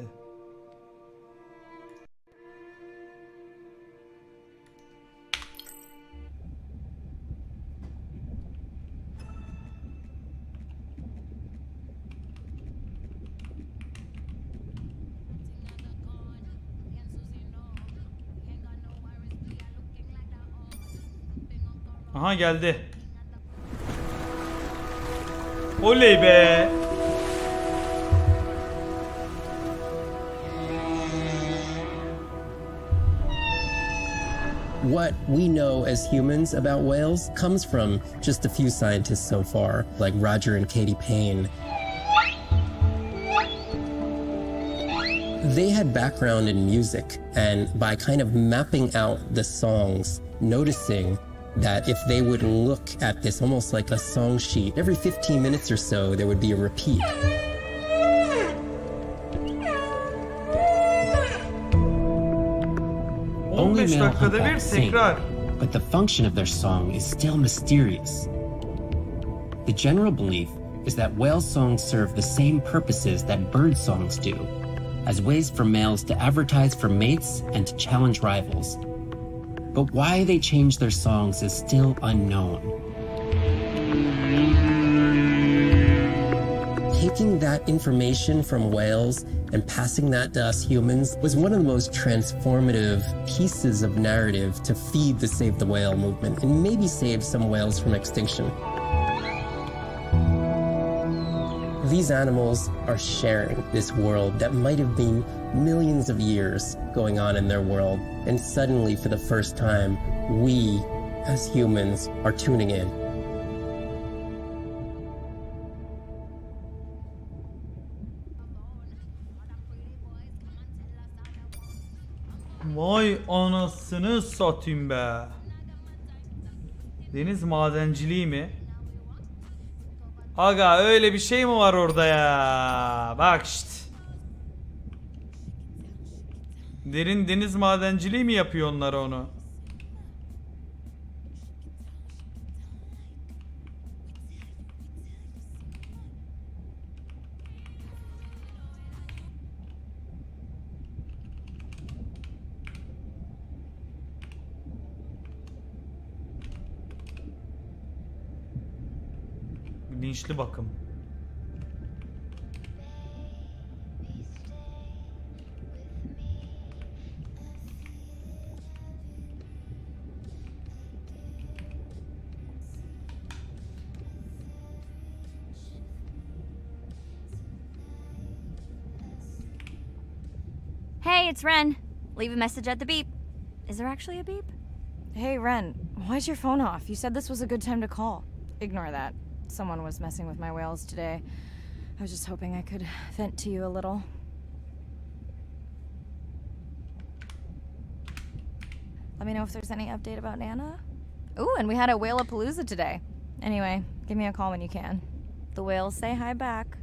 Aha geldi. Oley be. What we know as humans about whales comes from just a few scientists so far, like Roger and Katie Payne. They had background in music, and by kind of mapping out the songs, noticing that if they would look at this almost like a song sheet, every 15 minutes or so there would be a repeat. Only male humpbacks sing, but the function of their song is still mysterious. The general belief is that whale songs serve the same purposes that bird songs do, as ways for males to advertise for mates and to challenge rivals. But why they change their songs is still unknown. Taking that information from whales and passing that to us humans was one of the most transformative pieces of narrative to feed the Save the Whale movement and maybe save some whales from extinction. These animals are sharing this world that might have been millions of years going on in their world, and suddenly, for the first time, we, as humans, are tuning in. Vay anasını satayım be. Deniz madenciliği mi? Aga öyle bir şey mi var orada ya? Bak işte. Derin deniz madenciliği mi yapıyor onlar onu? Bilinçli bakım. Hey, it's Ren. Leave a message at the beep. Is there actually a beep? Hey, Ren, why's your phone off? You said this was a good time to call. Ignore that. Someone was messing with my whales today. I was just hoping I could vent to you a little. Let me know if there's any update about Nana. Ooh, and we had a whale-a-palooza today. Anyway, give me a call when you can. The whales say hi back.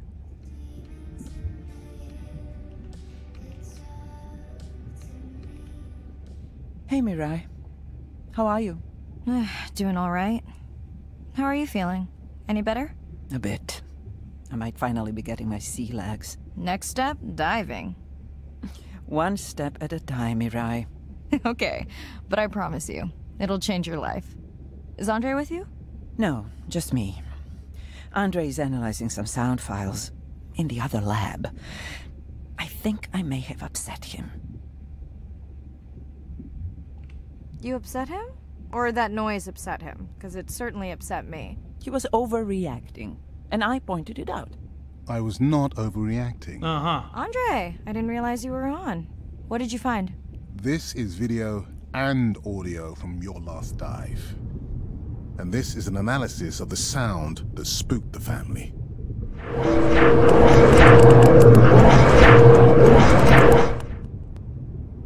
Hey, Mirai. How are you? Doing all right. How are you feeling? Any better? A bit. I might finally be getting my sea legs. Next step, diving. One step at a time, Mirai. Okay, but I promise you, it'll change your life. Is Andre with you? No, just me. Andre is analyzing some sound files in the other lab. I think I may have upset him. You upset him? Or that noise upset him? Because it certainly upset me. He was overreacting, and I pointed it out. I was not overreacting. Andre, I didn't realize you were on. What did you find? This is video and audio from your last dive. And this is an analysis of the sound that spooked the family.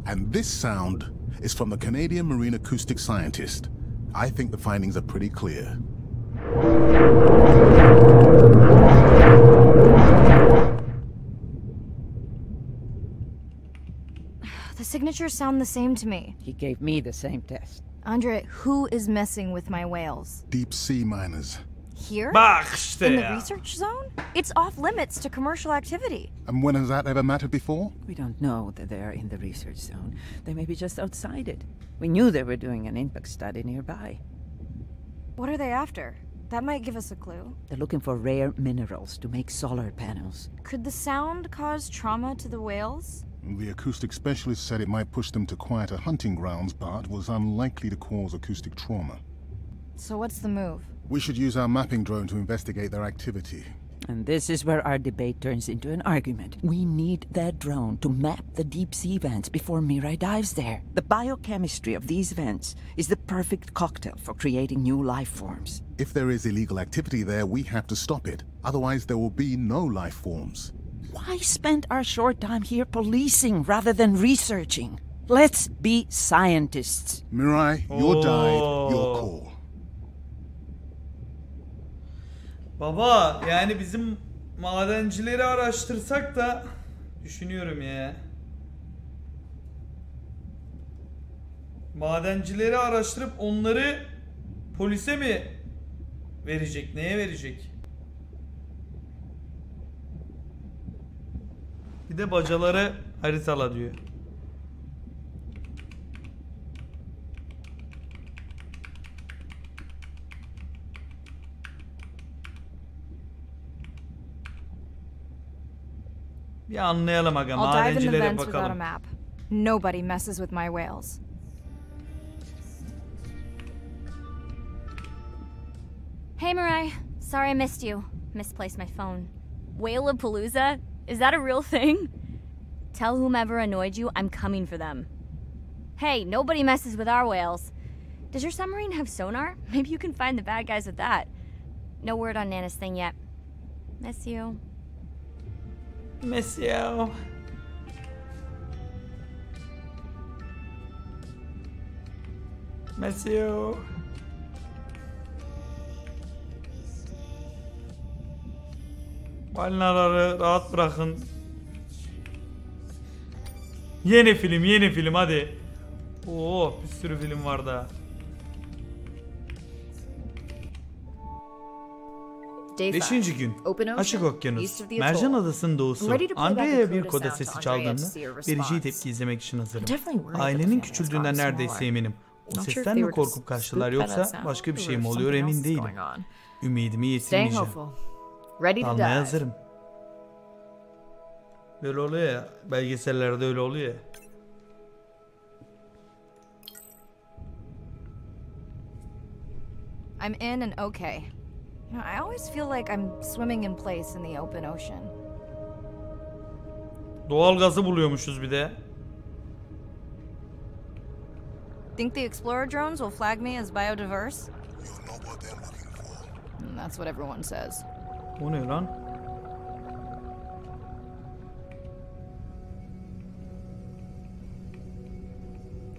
And this sound is from the Canadian marine acoustic scientist. I think the findings are pretty clear. The signatures sound the same to me. He gave me the same test. Andre, who is messing with my whales? Deep sea miners. Here? Bak işte In the ya. research zone? It's off limits to commercial activity. And when has that ever mattered before? We don't know that they are in the research zone. They may be just outside it. We knew they were doing an impact study nearby. What are they after? That might give us a clue. They're looking for rare minerals to make solar panels. Could the sound cause trauma to the whales? The acoustic specialist said it might push them to quieter hunting grounds, but was unlikely to cause acoustic trauma. So what's the move? We should use our mapping drone to investigate their activity. And this is where our debate turns into an argument. We need that drone to map the deep sea vents before Mirai dives there. The biochemistry of these vents is the perfect cocktail for creating new life forms. If there is illegal activity there, we have to stop it. Otherwise, there will be no life forms. Why spend our short time here policing rather than researching? Let's be scientists. Mirai, your dive, your call. Baba yani bizim madencileri araştırsak da düşünüyorum ya. Madencileri araştırıp onları polise mi verecek? Neye verecek? Bir de bacaları haritala diyor. Bir anlayalım aga, I'll dive in the madencilere vents without a bakalım. map. Nobody messes with my whales. Hey, Mirai. Sorry I missed you. Misplaced my phone. Whale-a-palooza? Is that a real thing? Tell whomever annoyed you I'm coming for them. Hey, nobody messes with our whales. Does your submarine have sonar? Maybe you can find the bad guys with that. No word on Nana's thing yet. Miss you. Miss you. Miss you. Balinaları rahat bırakın. Yeni film hadi. Oo, bir sürü film var daha. Beşinci gün. Açık okyanus. Mercan Adası'nın doğusu. Andrea'ya bir koda sesi çaldığında vereceği tepki izlemek için hazırım. Ailenin küçüldüğünden neredeyse eminim. O sesten mi korkup kaçtılar yoksa başka bir şey mi oluyor emin değilim. Ümidimi yitirmeyeceğim. Dalmaya hazırım. Böyle oluyor ya. Belgesellerde öyle oluyor ya. I'm in and okay. You know, I always feel like I'm swimming in place in the open ocean. Doğal gazı buluyormuşuz bir de. Think the Explorer drones will flag me as biodiverse? That's what everyone says. O ne lan?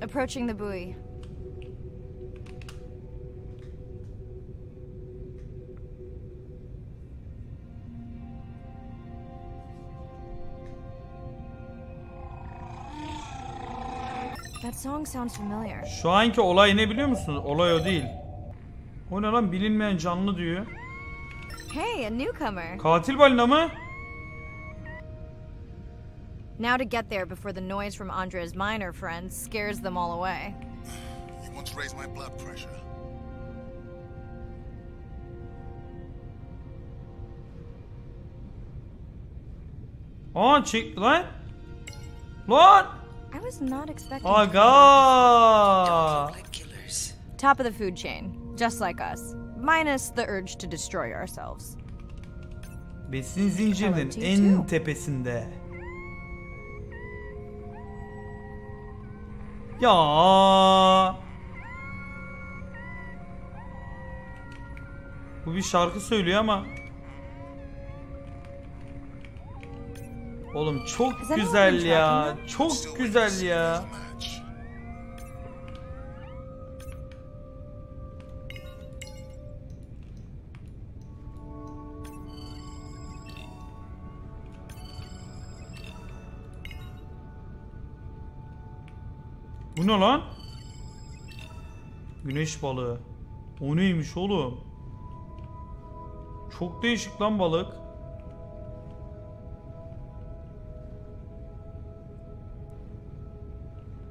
Approaching the buoy. That song sounds familiar. Şu anki olay ne biliyor musunuz? Olay o değil. O ne lan, bilinmeyen canlı diyor. Hey, a newcomer. Katil balina mı? Now to get there before the noise from Andrea's miner friends scares them all away. You want to raise my blood pressure? Aa, çek lan. Lan. I was not expecting. Aga. Top of the food chain, just like us, minus the urge to destroy ourselves. Besin zincirinin en tepesinde. Ya. Bu bir şarkı söylüyor ama. Oğlum çok güzel ya. Çok güzel ya. Bu ne lan? Güneş balığı. O neymiş oğlum? Çok değişik lan balık.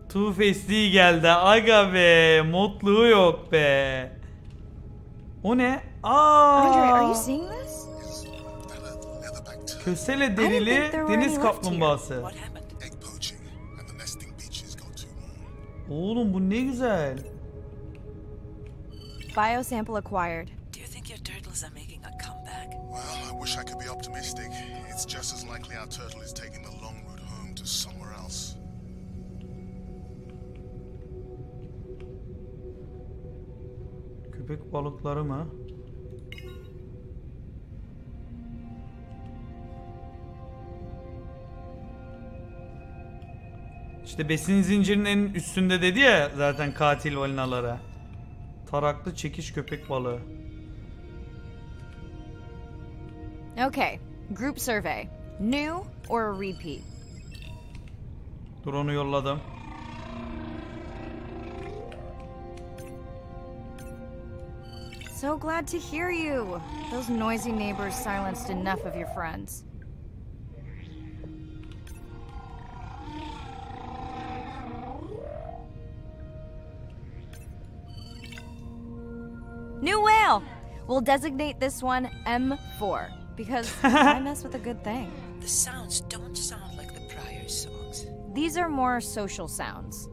Two-Face'li geldi. Aga be. Modluğu yok be. O ne? Andre, are you seeing this? Kösele derili deniz kaplumbağası. Oğlum bu ne güzel. Biosample acquired. Do you think your turtles are making a comeback? Well, I wish I could be optimistic. It's just as likely our turtle is taking the long route home to somewhere else. Köpek balıkları mı? İşte besin zincirinin en üstünde dedi ya zaten katil balinalara. Taraklı çekiş köpek balığı. Okay, group survey. New or a repeat? Drone'u yolladım. So glad to hear you. Those noisy neighbors silenced enough of your friends. New whale! We'll designate this one M4 because I mess with a good thing. The sounds don't sound like the prior songs. These are more social sounds.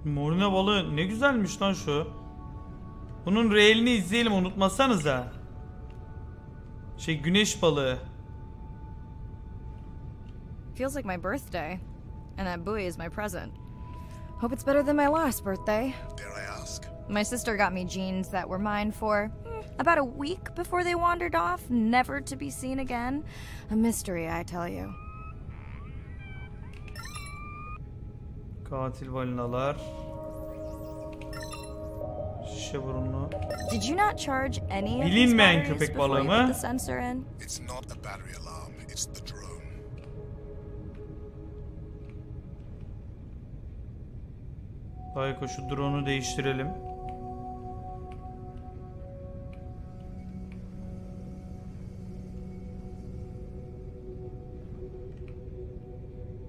Morina balığı ne güzelmiş lan şu. Bunun reelini izleyelim, unutmasanıza. Güneş balığı. Feels like my birthday. And that buoy is my present. Hope it's better than my last birthday. Dare I ask? My sister got me jeans that were mine for about a week before they wandered off, never to be seen again. A mystery, I tell you. Katil balinalar. Şişe burunlu. Did you not charge any of these Bilinmeyen batteries köpek before balığı you put mı? the sensor in? It's not a battery alarm, it's the drone. Hayko, şu drone'u değiştirelim.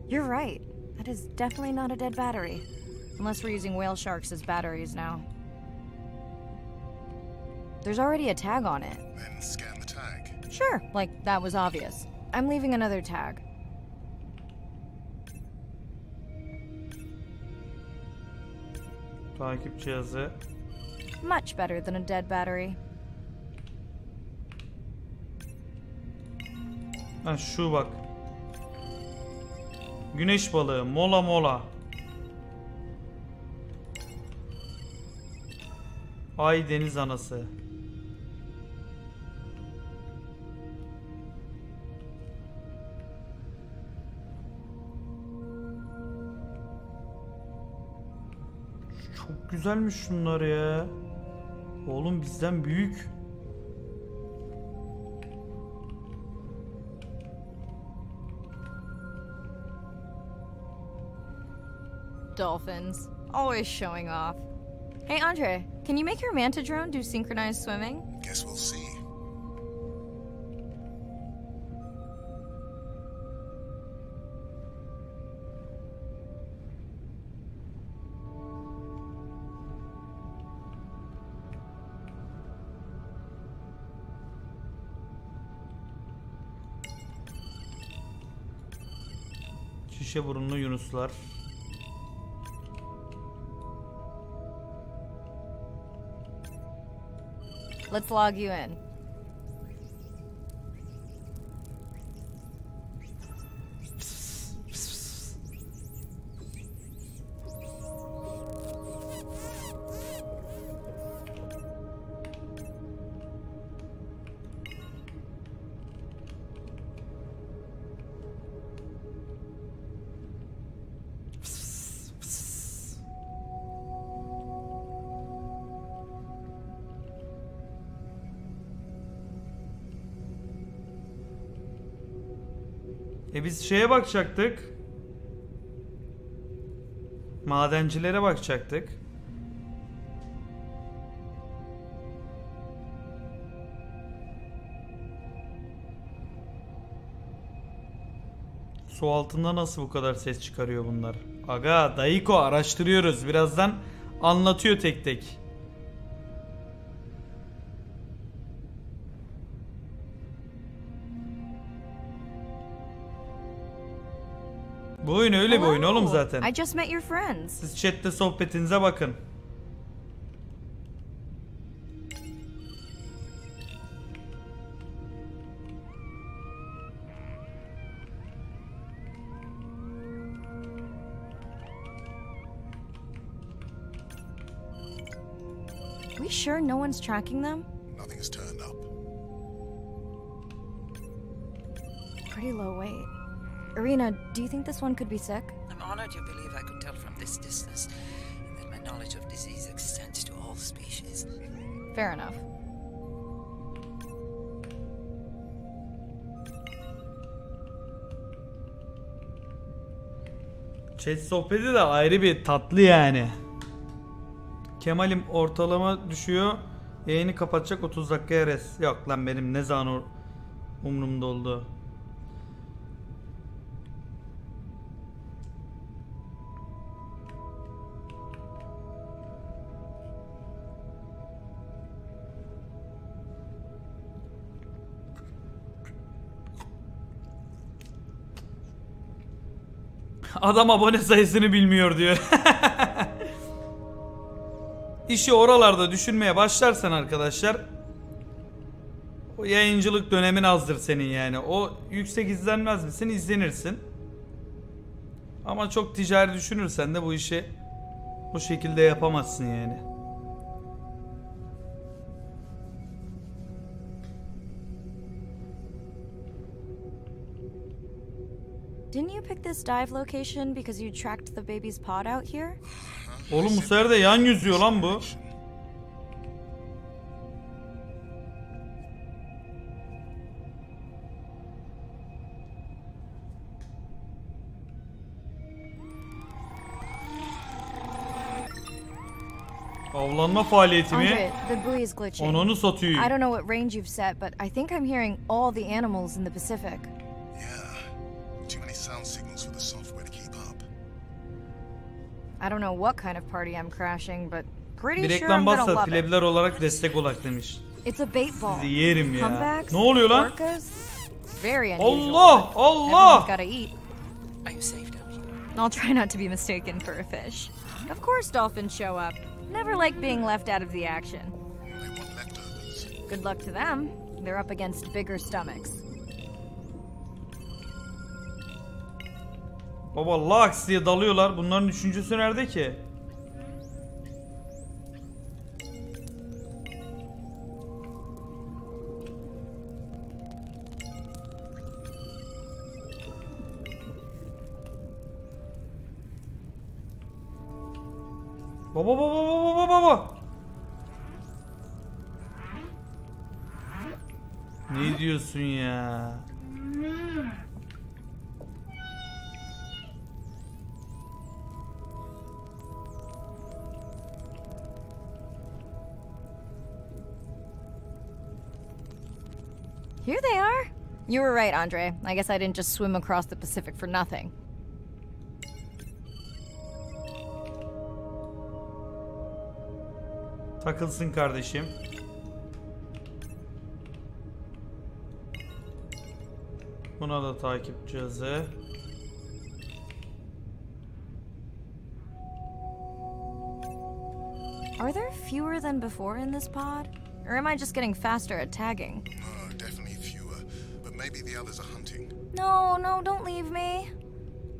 You're right. That is definitely not a dead battery. Unless we're using whale sharks as batteries now. There's already a tag on it. Then scan the tag. Sure, like that was obvious. I'm leaving another tag. Takip cihazı. Much better than a dead battery. Ha şu bak. Güneş balığı, mola mola. Ay deniz anası. Çok güzelmiş şunlar ya. Oğlum bizden büyük. Dolphins. Always showing off. Hey, Andre, can you make your manta drone do synchronized swimming? Guess we'll see. Şişe burunlu yunuslar. Let's log you in. Biz şeye bakacaktık. Madencilere bakacaktık. Su altında nasıl bu kadar ses çıkarıyor bunlar? Aga, Dayiko araştırıyoruz. Birazdan anlatıyor tek tek. Bu oyun öyle bir oyun oğlum zaten. I just met your friends. Siz chatte sohbetinize bakın. We sure no one's tracking them? Nothing has turned up. Pretty low weight. Irina, do you think this one could be sick? I'm honored you believe I could tell from this distance and that my knowledge of disease extends to all species. Fair enough. Chat sohbeti de ayrı bir tatlı yani. Kemal'im ortalama düşüyor. Yayını kapatacak, 30 dakikaya res. Yok lan, benim ne zaman umurumda oldu. Adam abone sayısını bilmiyor diyor. işi oralarda düşünmeye başlarsan arkadaşlar, o yayıncılık dönemin azdır senin yani. O yüksek izlenmez misin? İzlenirsin. Ama çok ticari düşünürsen de bu işi o şekilde yapamazsın yani. Didn't you pick this dive location because you tracked the baby's pod out here? Oğlum bu sefer de yan yüzüyor lan bu. Avlanma faaliyeti mi? Andre, the buoy is glitching. Onunu satıyor. I don't know what range you've set, but I think I'm hearing all the animals in the Pacific. Yeah. Too many sound signals for the software to keep up. I don't know what kind of party I'm crashing, but pretty Bir sure reklam I'm gonna bassa love it. plebler olarak destek olak demiş. It's a bait ball. Sizi yerim ya. Humpbacks, Ne oluyor lan? orcas, very unusual. Allah Allah. Everyone's gotta eat. Are you safe down here? I'll try not to be mistaken for a fish. Of course dolphins show up. Never like being left out of the action. Good luck to them. They're up against bigger stomachs. Baba laks diye dalıyorlar. Bunların üçüncüsü nerede ki? Baba. Ne diyorsun ya? Here they are. You were right, Andre. I guess I didn't just swim across the Pacific for nothing. Takılsın kardeşim. Buna da takip cihazı. Are there fewer than before in this pod? Or am I just getting faster at tagging? No, definitely fewer. But maybe the others are hunting. No, don't leave me.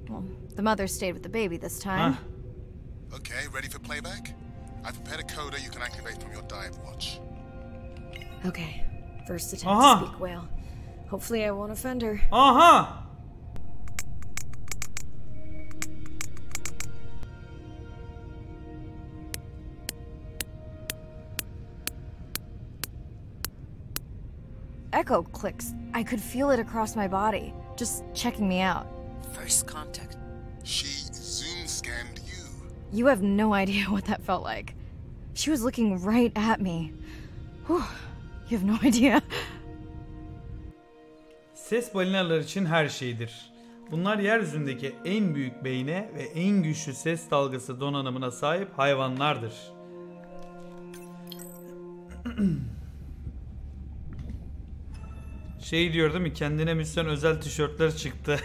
Well, the mother stayed with the baby this time. Okay, ready for playback? I've prepared a coder you can activate from your dive watch. Okay, first attempt to speak whale. Hopefully I won't offend her. Aha! Echo clicks. I could feel it across my body, just checking me out. First contact. She zoom scanned you. You have no idea what that felt like. She was looking right at me. Whew, you have no idea. Ses balinalar için her şeydir. Bunlar yeryüzündeki en büyük beyne ve en güçlü ses dalgası donanımına sahip hayvanlardır. Şey diyor değil mi? Kendine Müzisyen özel tişörtler çıktı.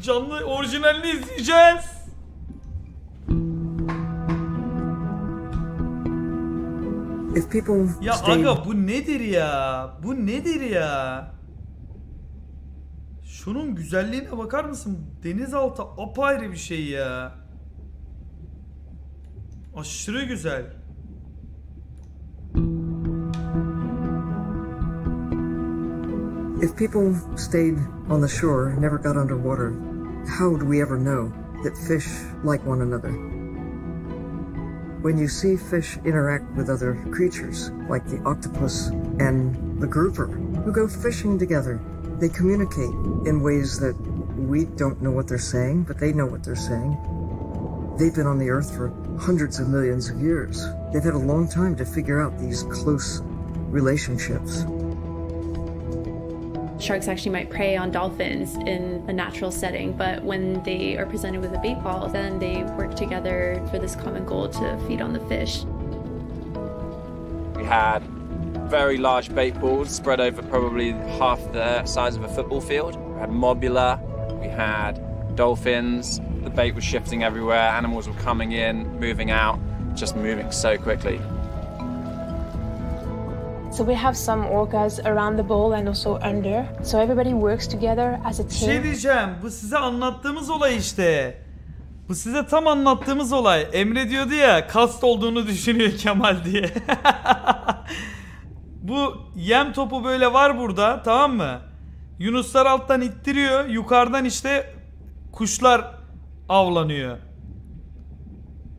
Canlı orijinalini izleyeceğiz. If people Ya aga bu nedir ya? Bu nedir ya? Şunun güzelliğine bakar mısın? Denizaltı apayrı bir şey ya. Aşırı güzel. If people stayed on the shore, never got underwater, how would we ever know that fish like one another? When you see fish interact with other creatures, like the octopus and the grouper, who go fishing together, they communicate in ways that we don't know what they're saying, but they know what they're saying. They've been on the earth for hundreds of millions of years. They've had a long time to figure out these close relationships. Sharks actually might prey on dolphins in a natural setting, but when they are presented with a bait ball, then they work together for this common goal to feed on the fish. We had very large bait balls spread over probably half the size of a football field. We had mobula, we had dolphins. The bait was shifting everywhere. Animals were coming in, moving out, just moving so quickly. So we have some orcas around the bowl and also under. So everybody works together as a team. Şey diyeceğim, bu size anlattığımız olay işte. Bu size tam anlattığımız olay. Emre diyordu ya, kast olduğunu düşünüyor Kemal diye. Bu yem topu böyle var burada, tamam mı? Yunuslar alttan ittiriyor, yukarıdan işte kuşlar avlanıyor.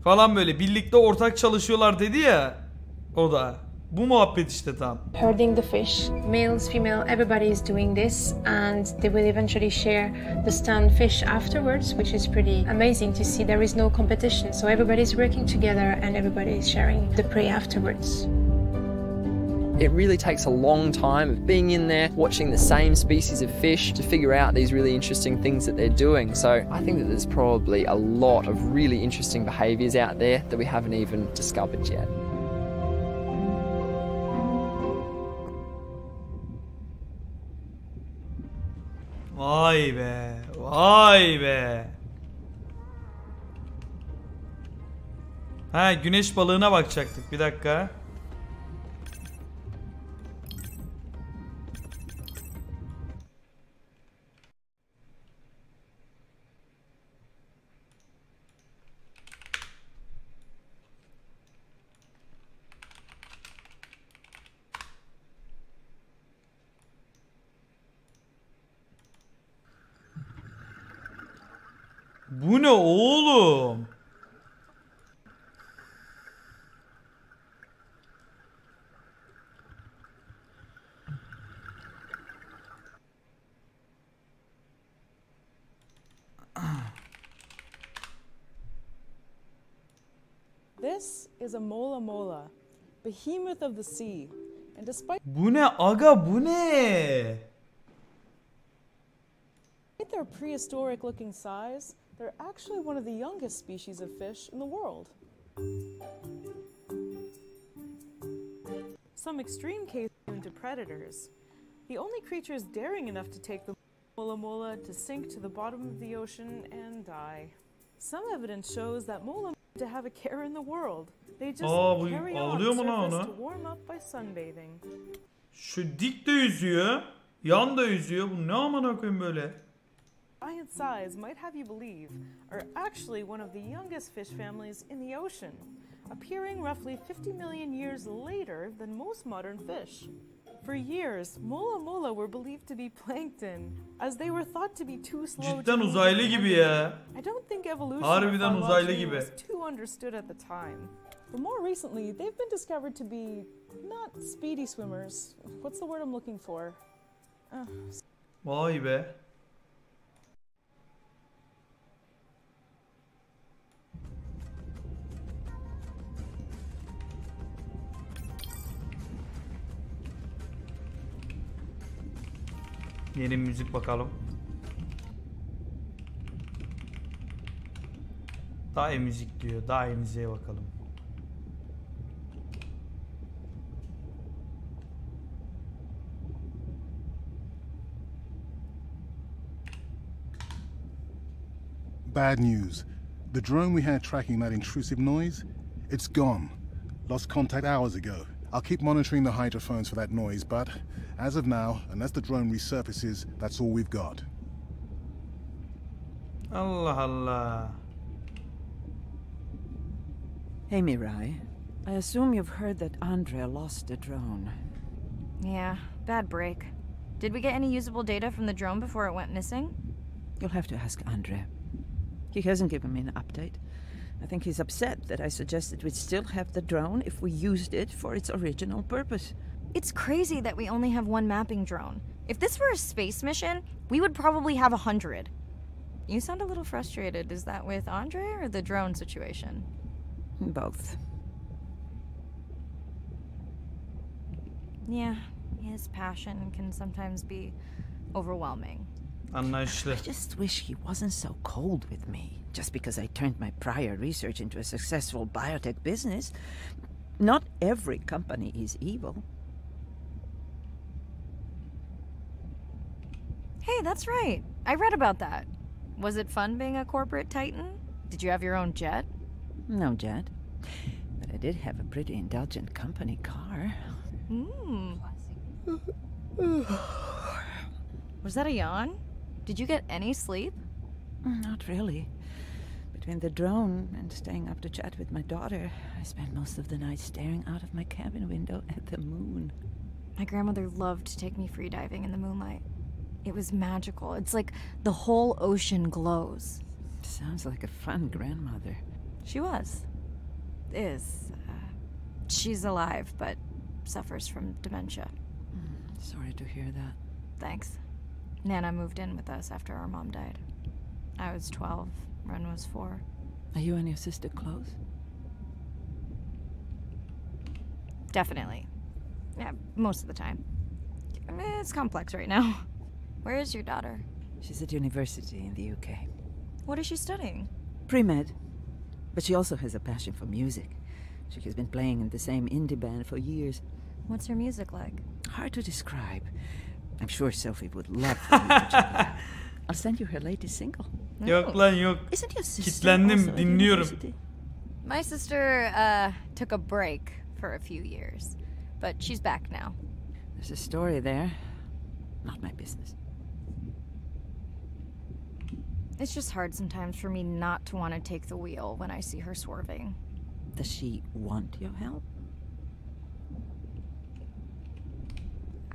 Falan böyle birlikte ortak çalışıyorlar dedi ya, o da. Bu muhabbet işte tam. Herding the fish. Males, female, everybody is doing this and they will eventually share the stunned fish afterwards, which is pretty amazing to see. There is no competition, so everybody's working together and everybody is sharing the prey afterwards. It really takes a long time of being in there, watching the same species of fish to figure out these really interesting things that they're doing. So I think that there's probably a lot of really interesting behaviours out there that we haven't even discovered yet. Vay be, vay be. Ha, güneş balığına bakacaktık, bir dakika. Bu ne oğlum? This is a mola mola, behemoth of the sea. And despite Bu ne aga, bu ne? their prehistoric looking size, they're actually one of the youngest species of fish in the world. Some extreme cases into predators. The only creatures daring enough to take the mola mola to sink to the bottom of the ocean and die. Some evidence shows that mola to have a care in the world. They just carry on the surface to warm up by sunbathing. Şu dik de yüzüyor, yan da yüzüyor. Bu ne amına koyayım böyle? Giant size might have you believe are actually one of the youngest fish families in the ocean, appearing roughly 50 million years later than most modern fish. For years, mola mola were believed to be plankton, as they were thought to be too slow. Cidden uzaylı gibi ya. I don't think evolution Harbiden uzaylı gibi. was too understood at the time. But more recently, they've been discovered to be not speedy swimmers. What's the word I'm looking for? Vay be. Yeni müzik bakalım. Daha iyi müzik diyor. Daha iyi müziğe bakalım. Bad news. The drone we had tracking that intrusive noise, it's gone. Lost contact hours ago. I'll keep monitoring the hydrophones for that noise, but as of now, unless the drone resurfaces, that's all we've got. Allah Allah. Hey Mirai, I assume you've heard that Andrea lost a drone. Yeah, bad break. Did we get any usable data from the drone before it went missing? You'll have to ask Andrea. He hasn't given me an update. I think he's upset that I suggested we'd still have the drone if we used it for its original purpose. It's crazy that we only have one mapping drone. If this were a space mission, we would probably have 100. You sound a little frustrated. Is that with Andre or the drone situation? Both. Yeah, his passion can sometimes be overwhelming. Anlaşılır. I just wish he wasn't so cold with me, just because I turned my prior research into a successful biotech business. Not every company is evil. Hey, that's right. I read about that. Was it fun being a corporate titan? Did you have your own jet? No jet. But I did have a pretty indulgent company car. Was that a yawn? Did you get any sleep? Not really. Between the drone and staying up to chat with my daughter, I spent most of the night staring out of my cabin window at the moon. My grandmother loved to take me freediving in the moonlight. It was magical. It's like the whole ocean glows. Sounds like a fun grandmother. She was. She's alive, but suffers from dementia. Sorry to hear that. Thanks. Nana moved in with us after our mom died. I was 12, Ren was 4. Are you and your sister close? Definitely. Yeah, most of the time. I mean, it's complex right now. Where is your daughter? She's at university in the UK. What is she studying? Pre-med. But she also has a passion for music. She has been playing in the same indie band for years. What's her music like? Hard to describe. I'm sure Sophie would love for you to check it out. I'll send you her latest single. Yok lan yok. Isn't your sister Kitlendim, also at dinliyorum. university? My sister, took a break for a few years. But she's back now. There's a story there. Not my business. It's just hard sometimes for me not to want to take the wheel when I see her swerving. Does she want your help?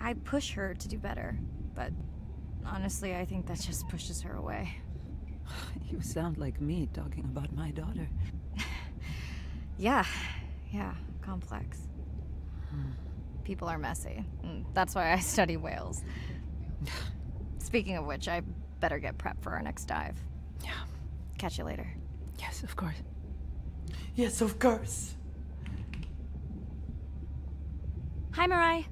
I push her to do better, but honestly, I think that just pushes her away. You sound like me talking about my daughter. Yeah, complex. People are messy. That's why I study whales. Speaking of which, I better get prepped for our next dive. Yeah. Catch you later. Yes, of course. Yes, of course. Hi, Mirai.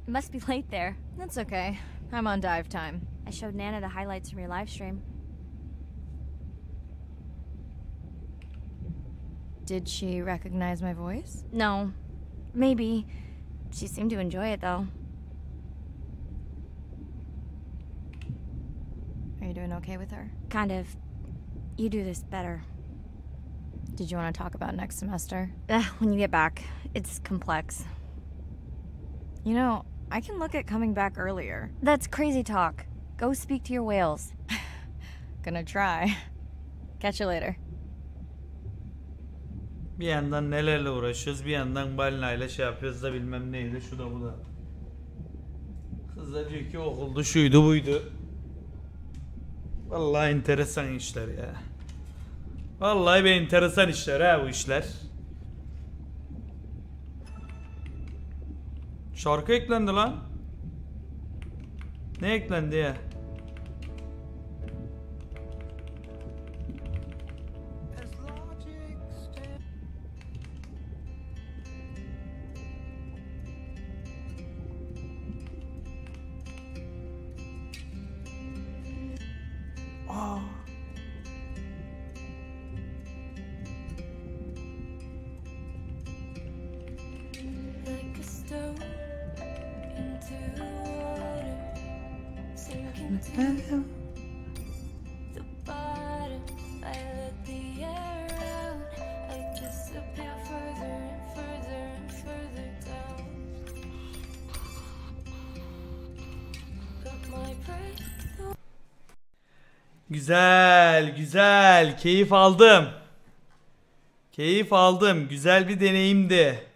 It must be late there. That's okay. I'm on dive time. I showed Nana the highlights from your live stream. Did she recognize my voice? No. Maybe. She seemed to enjoy it, though. Are you doing okay with her? Kind of. You do this better. Did you want to talk about next semester? When you get back. It's complex. You know, I can look at coming back earlier. That's crazy talk. Go speak to your whales. Gonna try. Catch you later. Bir yandan nelerle uğraşıyoruz, bir yandan balinayla şey yapıyoruz da bilmem neydi, şu da bu da. Kız da diyor ki okuldu, şuydu buydu. Vallahi enteresan işler ya. Vallahi bir enteresan işler ha bu işler. Şarkı eklendi lan. Ne eklendi ya? Güzel, güzel. Keyif aldım. Keyif aldım. Güzel bir deneyimdi.